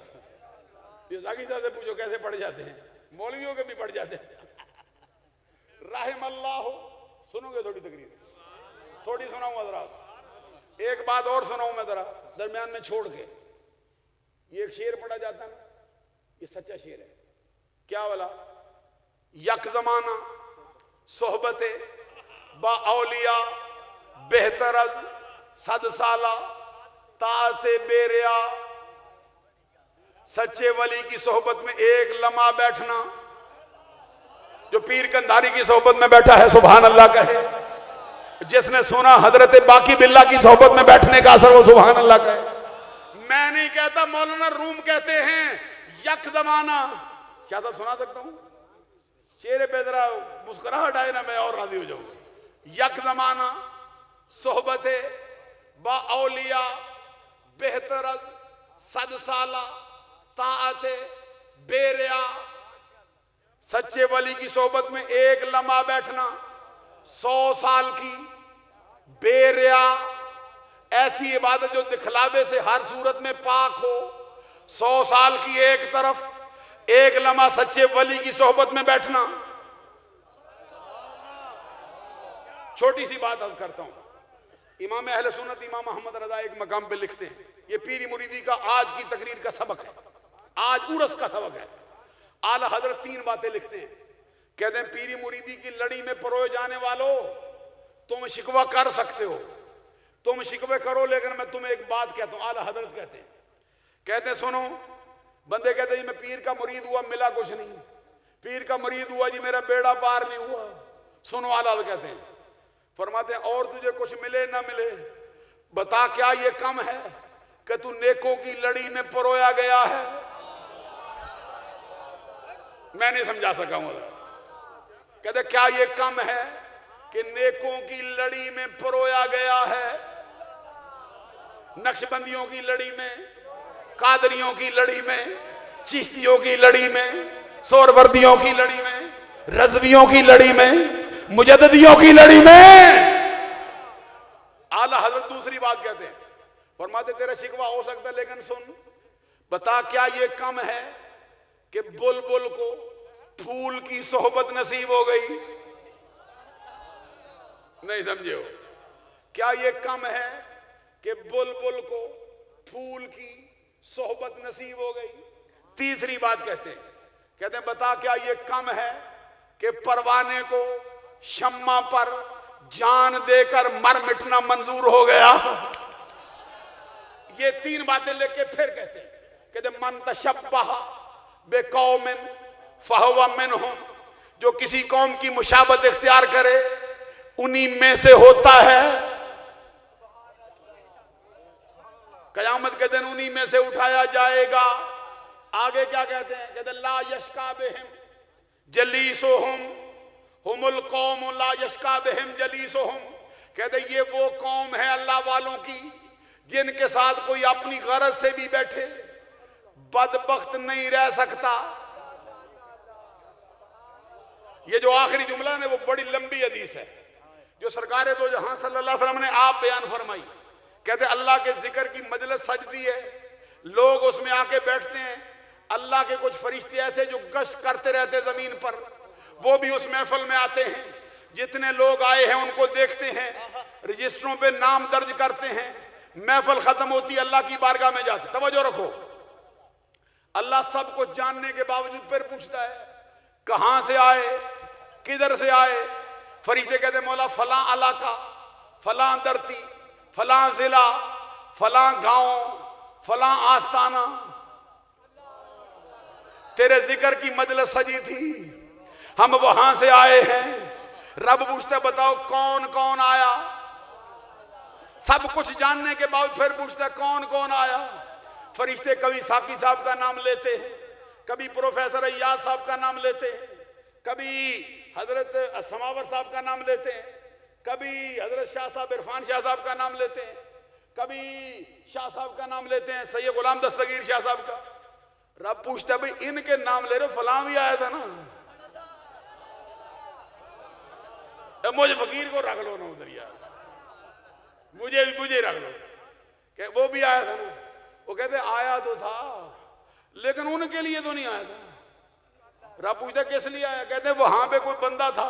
ये जाकी साहब से पूछो कैसे पढ़ जाते हैं, मौलवियों के भी पढ़ जाते हैं। रहमल्लाहु, सुनोगे थोड़ी तकरीर, थोड़ी सुनाऊंगा जरा, एक बात और सुनाऊं मैं जरा दरमियान में छोड़ के। ये एक शेर पढ़ा जाता है, ये सच्चा शेर है। क्या वाला? यक जमाना सोहबते बा औलिया बेहतर सद साला ताते बेरिया। सच्चे वली की सोहबत में एक लम्हा बैठना, जो पीर कंधारी की सोहबत में बैठा है सुभान अल्लाह कहे। जिसने सुना हजरत बाकी बिल्ला की सोहबत में बैठने का असर, वो सुभान अल्लाह कहे। मैं नहीं कहता, मौलाना रूम कहते हैं यक जमाना। क्या सब सुना सकता हूं? चेहरे पे जरा मुस्कुराहट आए ना, मैं और राजी हो जाऊंगा। यक जमाना सोहबते बा औलिया बेहतर सद साला ताअते बेरिया। सच्चे वली की सोहबत में एक लम्हा बैठना 100 साल की बेरिया। ऐसी इबादत जो दिखलावे से हर सूरत में पाक हो। 100 साल की एक तरफ, एक लम्हा सच्चे वली की सोहबत में बैठना। छोटी सी बात अर्ज करता हूं, इमाम अहले सुन्नत इमाम मोहम्मद रजा एक मकाम पे लिखते हैं, ये पीरी मुरीदी का आज की तकरीर का सबक है, आज उर्स का सबक है। आला हजरत 3 बातें लिखते हैं, कहते हैं पीरी मुरीदी की लड़ी में परोए जाने वालों, तुम शिकवा कर सकते हो, तुम शिकवे करो, लेकिन मैं तुम्हें एक बात कहता हूं। आला हजरत कहते हैं सुनो। बंदे कहते हैं मैं पीर का मुरीद हुआ, मिला कुछ नहीं। पीर का मुरीद हुआ जी, मेरा बेड़ा पार नहीं हुआ। सुनो, आला कहते हैं, फरमाते हैं और तुझे कुछ मिले ना मिले, बता क्या ये कम है कि तू नेकों की लड़ी में परोया गया है। मैं नहीं समझा सका हूं। कहते क्या ये कम है कि नेकों की लड़ी में परोया गया है। नक्शबंदियों की लड़ी में, कादरियों की लड़ी में, चिश्तियों की लड़ी में, सोरवर्दियों की लड़ी में, रज़वियों की लड़ी में, मुजद्दिदियों की लड़ी में। आला हजरत दूसरी बात कहते हैं, फरमाते तेरा शिकवा हो सकता है, लेकिन सुन, बता क्या ये कम है कि बुलबुल को फूल की सोहबत नसीब हो गई। नहीं समझे हो? क्या ये कम है कि बुलबुल को फूल की सोहबत नसीब हो गई। तीसरी बात कहते हैं बता क्या ये कम है कि परवाने को शम्मा पर जान देकर मर मिटना मंजूर हो गया। ये 3 बातें लेके फिर कहते मन तशब्बह बेकौमिन फहुवा मिनहुम, जो किसी कौम की मुशाबत इख्तियार करे उन्हीं में से होता है। कयामत के दिन उन्हीं में से उठाया जाएगा। आगे क्या कहते हैं? कहते ला यशका बिहिम जलीसुहुम हुमुल कौम ला यशका बिहिम जलीसुहुम। कहते ये वो कौम है अल्लाह वालों की जिनके साथ कोई अपनी गरज से भी बैठे बदबख्त नहीं रह सकता। ये जो आखिरी जुमला है वो बड़ी लंबी हदीस है जो सरकार दो जहां सल्लल्लाहु अलैहि वसल्लम ने आप बयान फरमाई। कहते अल्लाह के जिक्र की मजलिस सजदी है, लोग उसमें आके बैठते हैं, अल्लाह के कुछ फरिश्ते ऐसे जो गश्त करते रहते जमीन पर, वो भी उस महफिल में आते हैं। जितने लोग आए हैं उनको देखते हैं, रजिस्टरों पे नाम दर्ज करते हैं। महफिल खत्म होती है, अल्लाह की बारगाह में जाते। तवज्जो रखो, अल्लाह सब कुछ जानने के बावजूद फिर पूछता है कहां से आए, किधर से आए। फरिश्ते कहते मौला फलां इलाका, फलां धरती, फलां जिला, फलां गांव, फलां आस्ताना, तेरे जिक्र की मजलिस सजी थी, हम वहां से आए हैं। रब पूछता बताओ कौन कौन आया। सब कुछ जानने के बाद फिर पूछता कौन कौन आया। फरिश्ते कभी साकी साहब का नाम लेते हैं, कभी प्रोफेसर अय्याज साहब का नाम लेते हैं, कभी हजरत समावर साहब का नाम लेते हैं, कभी हजरत शाह साहब इरफान शाह साहब का नाम लेते हैं, कभी शाह साहब का नाम लेते हैं, सैयद गुलाम दस्तगीर शाह साहब का। रब पूछता है भाई इनके नाम ले रहे हो, फलां भी आया था ना, मुझे फकीर को रख लो ना उधर यार, मुझे रख लो कि वो भी आया था ना। वो कहते आया तो था लेकिन उनके लिए तो नहीं आया था। रब पूछता किस लिए आया, कहते वहां पे कोई बंदा था,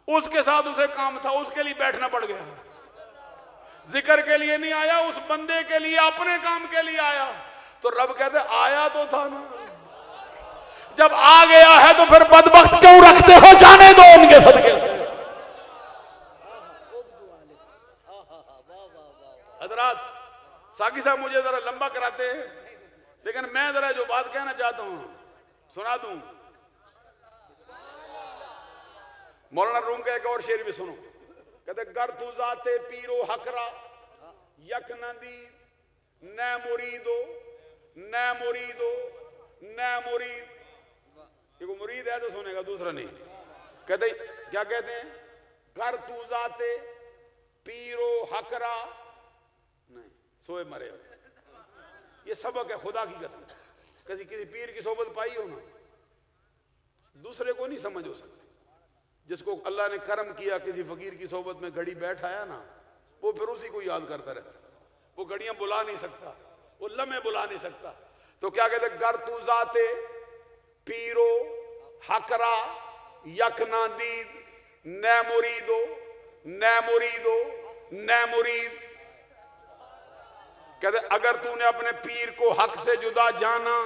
उसके साथ उसे काम था, उसके लिए बैठना पड़ गया। जिक्र के लिए नहीं आया, उस बंदे के लिए, अपने काम के लिए आया। तो रब कहते आया तो था ना, जब आ गया है तो फिर बदबख्त क्यों रखते हो, जाने दो उनके सदके से। हजरात साकी साहब मुझे जरा लंबा कराते हैं, लेकिन मैं जरा जो बात कहना चाहता हूं सुना दूं। मौलाना रूम का एक और शेर भी सुनो। कहते गर तू जाते पीरो हकरा यक नदी न मुरीदो न मुरीदो न मुरीद। देखो मुरीद है तो सुनेगा, दूसरा नहीं। कहते क्या कहते हैं, गर तू जाते पीरो हकरा नहीं सोए मरे। ये सबक है खुदा की कसम। कभी किसी पीर की सोबत पाई हो ना, दूसरे को नहीं समझ हो सकती। जिसको अल्लाह ने करम किया किसी फकीर की सोबत में घड़ी बैठाया ना, वो फिर उसी को याद करता रहता। वो घड़ियां बुला नहीं सकता, वो लम्हे बुला नहीं सकता। तो क्या कहते, गर तू जाते पीरो हकरा यकना दीद न मुरीदो न मुरीदो न मुरीद। कहते अगर तूने अपने पीर को हक से जुदा जाना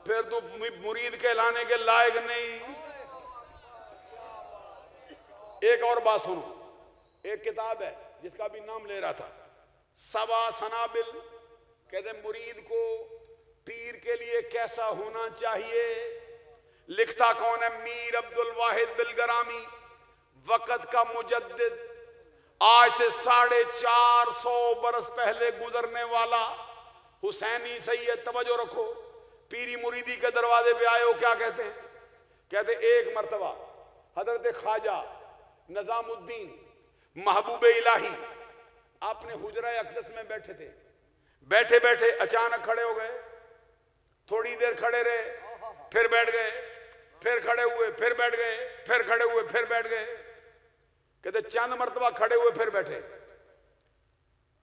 फिर तू मुरीद कहलाने के लायक नहीं। एक और बात सुनो, एक किताब है जिसका भी नाम ले रहा था, सबा सनाबिल। कहते मुरीद को पीर के लिए कैसा होना चाहिए। लिखता कौन है, मीर अब्दुल वाहिद बिलगरामी, वक़्त का मुजद्दिद, आज से 450 बरस पहले गुजरने वाला हुसैनी सैयद। तवज्जो रखो, पीरी मुरीदी के दरवाजे पे आए हो, क्या कहते हैं, कहते एक मर्तबा हजरत ख्वाजा निजामुद्दीन महबूब इलाही अपने हुजरा अक़दस में बैठे थे। बैठे बैठे अचानक खड़े हो गए, थोड़ी देर खड़े रहे, फिर बैठ गए, फिर खड़े हुए, फिर बैठ गए, फिर खड़े हुए, फिर बैठ गए। कहते चंद मर्तबा खड़े हुए फिर बैठे।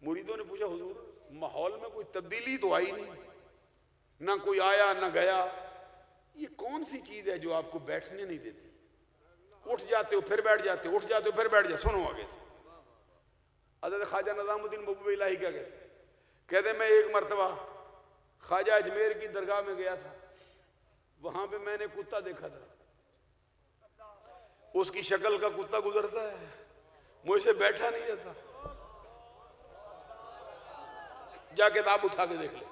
मुरीदों ने पूछा हुजूर माहौल में कोई तब्दीली तो आई नहीं, ना कोई आया ना गया, ये कौन सी चीज है जो आपको बैठने नहीं देती, उठ जाते हो फिर बैठ जाते हो, उठ जाते हो फिर बैठ जाते। सुनो आगे से हज़रत ख्वाजा निज़ामुद्दीन महबूब इलाही क्या कहते, कहते मैं एक मर्तबा ख्वाजा अजमेर की दरगाह में गया था, वहां पे मैंने कुत्ता देखा था, उसकी शक्ल का कुत्ता गुजरता है, मुझसे बैठा नहीं जाता। जा किताब उठा के देख ले।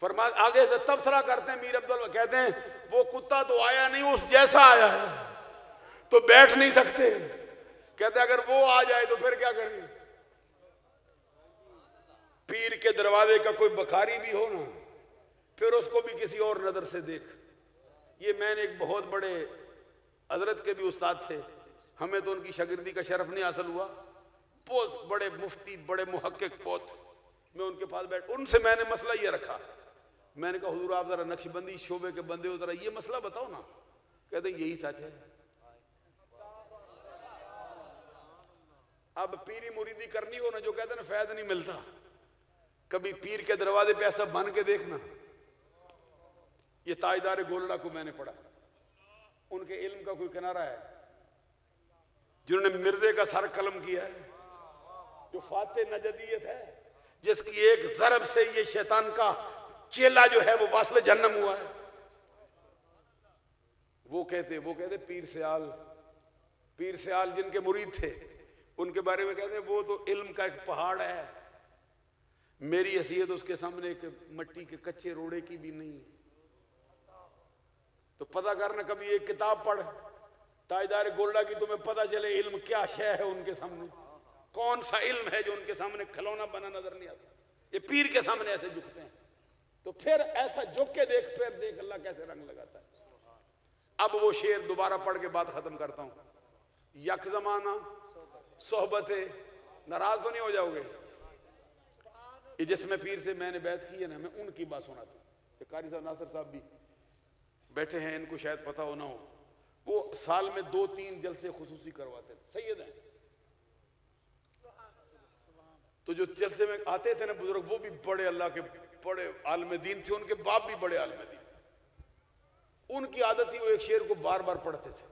फरमा आगे से तबसरा करते हैं मीर अब्दुल, कहते हैं वो कुत्ता तो आया नहीं, उस जैसा आया है, तो बैठ नहीं सकते। कहते अगर वो आ जाए तो फिर क्या करेंगे। पीर के दरवाजे का कोई बखारी भी हो ना, फिर उसको भी किसी और नजर से देख। ये मैंने एक बहुत बड़े हजरत के भी उस्ताद थे, हमें तो उनकी शागिर्दी का शरफ नहीं हासिल हुआ, बहुत बड़े मुफ्ती बड़े मुहक्किक बहुत। मैं उनके पास बैठ, उनसे मैंने मसला ये रखा, मैंने कहा हुजूर आप जरा नक्शबंदी शोबे के बंदे हो, जरा ये मसला बताओ ना। कहते यही सच है। अब पीरी मुरीदी करनी हो ना, जो कहते ना फैज नहीं मिलता, कभी पीर के दरवाजे पे ऐसा बन के देखना, ये ताजदार गोल्डा को मैंने पढ़ा, उनके इल्म का कोई किनारा है? जिन्होंने मिर्जे का सर कलम किया है, जो फाते नजदियत है, जिसकी एक जरब से ये शैतान का चेला जो है वो वास्ले जन्नम हुआ है। वो कहते पीर सयाल जिनके मुरीद थे, उनके बारे में कहते वो तो इल्म का एक पहाड़ है, मेरी हैसियत उसके सामने एक मट्टी के कच्चे रोड़े की भी नहीं। तो पता करना, कभी एक किताब पढ़ ताजदार गोल्डा की, तुम्हें पता चले इल्म क्या शय है उनके सामने, कौन सा इल्म है जो उनके सामने खिलौना बना नजर नहीं आता। ये पीर के सामने ऐसे झुकते हैं, तो फिर ऐसा झुक के देख, फिर देख अल्लाह कैसे रंग लगाता है। अब वो शेर दोबारा पढ़ के बात खत्म करता हूं। यक जमाना सोहबते, नाराज तो नहीं हो जाओगे? ये जिसमें पीर से मैंने बैत की है ना, मैं उनकी बात सुनाता हूं। कारी साहब नासिर साहब भी बैठे हैं, इनको शायद पता हो ना हो, वो साल में 2-3 जलसे खुसूसी करवाते थे, सैयद हैं। तो जो जलसे में आते थे ना बुजुर्ग, वो भी बड़े अल्लाह के बड़े आलिम दीन थे, उनके बाप भी बड़े आलिम दीन। उनकी आदत थी वो एक शेर को बार बार पढ़ते थे।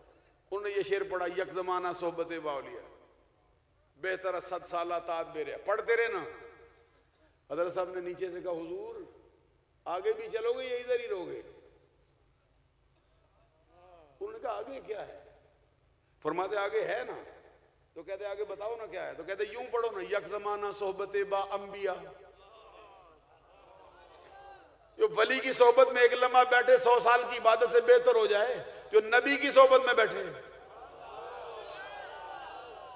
उन्होंने ये शेर पढ़ा, यक जमाना सोहबत बावलिया बेहतर 7 साल तात बेरे, पढ़ते रहे ना। हज़रत साहब ने नीचे से कहा, हुजूर आगे भी चलोगे या इधर ही रहोगे? उन्होंने कहा आगे क्या है? फरमाते आगे है ना। तो कहते आगे बताओ ना क्या है? तो कहते यूं पढ़ो ना, यक जमाना सोहबत बा अंबिया, जो वली की सोहबत में एक लम्हा बैठे 100 साल की इबादत से बेहतर हो जाए जो नबी की सोहबत में बैठे।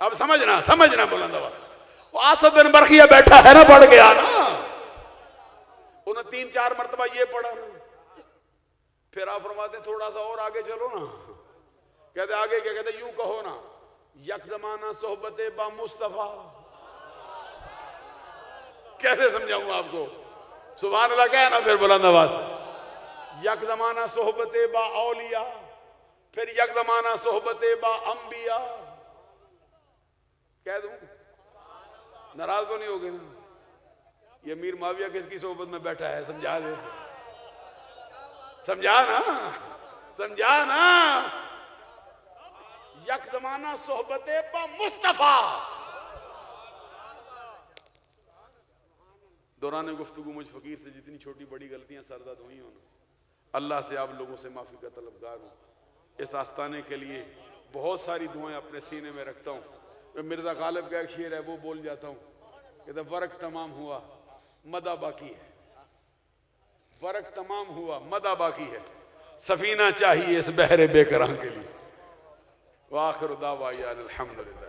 अब समझना बुलंद आवाज, वो आसद बिन बरखिया बैठा है ना, पढ़ गया ना, उन्होंने 3-4 मरतबा ये पढ़ा ना। फिर आप फरमाते थोड़ा सा और आगे चलो ना। कहते आगे क्या? कहते यूं कहो ना, यक जमाना सोहबत बा मुस्तफा। कैसे समझाऊं आपको? सुभान अल्लाह क्या है ना। फिर बुलंद आवाज, यक जमाना सोहबत बा औलिया, फिर यक जमाना सोहबत बा अंबिया। कह दूं? नाराज तो नहीं होगे ना? ये मीर माविया किसकी सोहबत में बैठा है? समझा दे, समझा ना। यक जमाना सोहबत बा मुस्तफा। दौरान गुफ्तगू मुझ फकीर से जितनी छोटी बड़ी गलतियां सरदर्द हुई हों, अल्लाह से आप लोगों से माफ़ी का तलबगार हूँ। इस आस्ताने के लिए बहुत सारी दुआएं अपने सीने में रखता हूँ। मैं मिर्ज़ा गालिब का एक शेर है वो बोल जाता हूँ, कहते वर्क तमाम हुआ मदा बाकी है, वर्क तमाम हुआ मदा बाकी है, सफीना चाहिए इस बहरे बेकरां के लिए। वाखिर दावा अल्हम्दुलिल्लाह।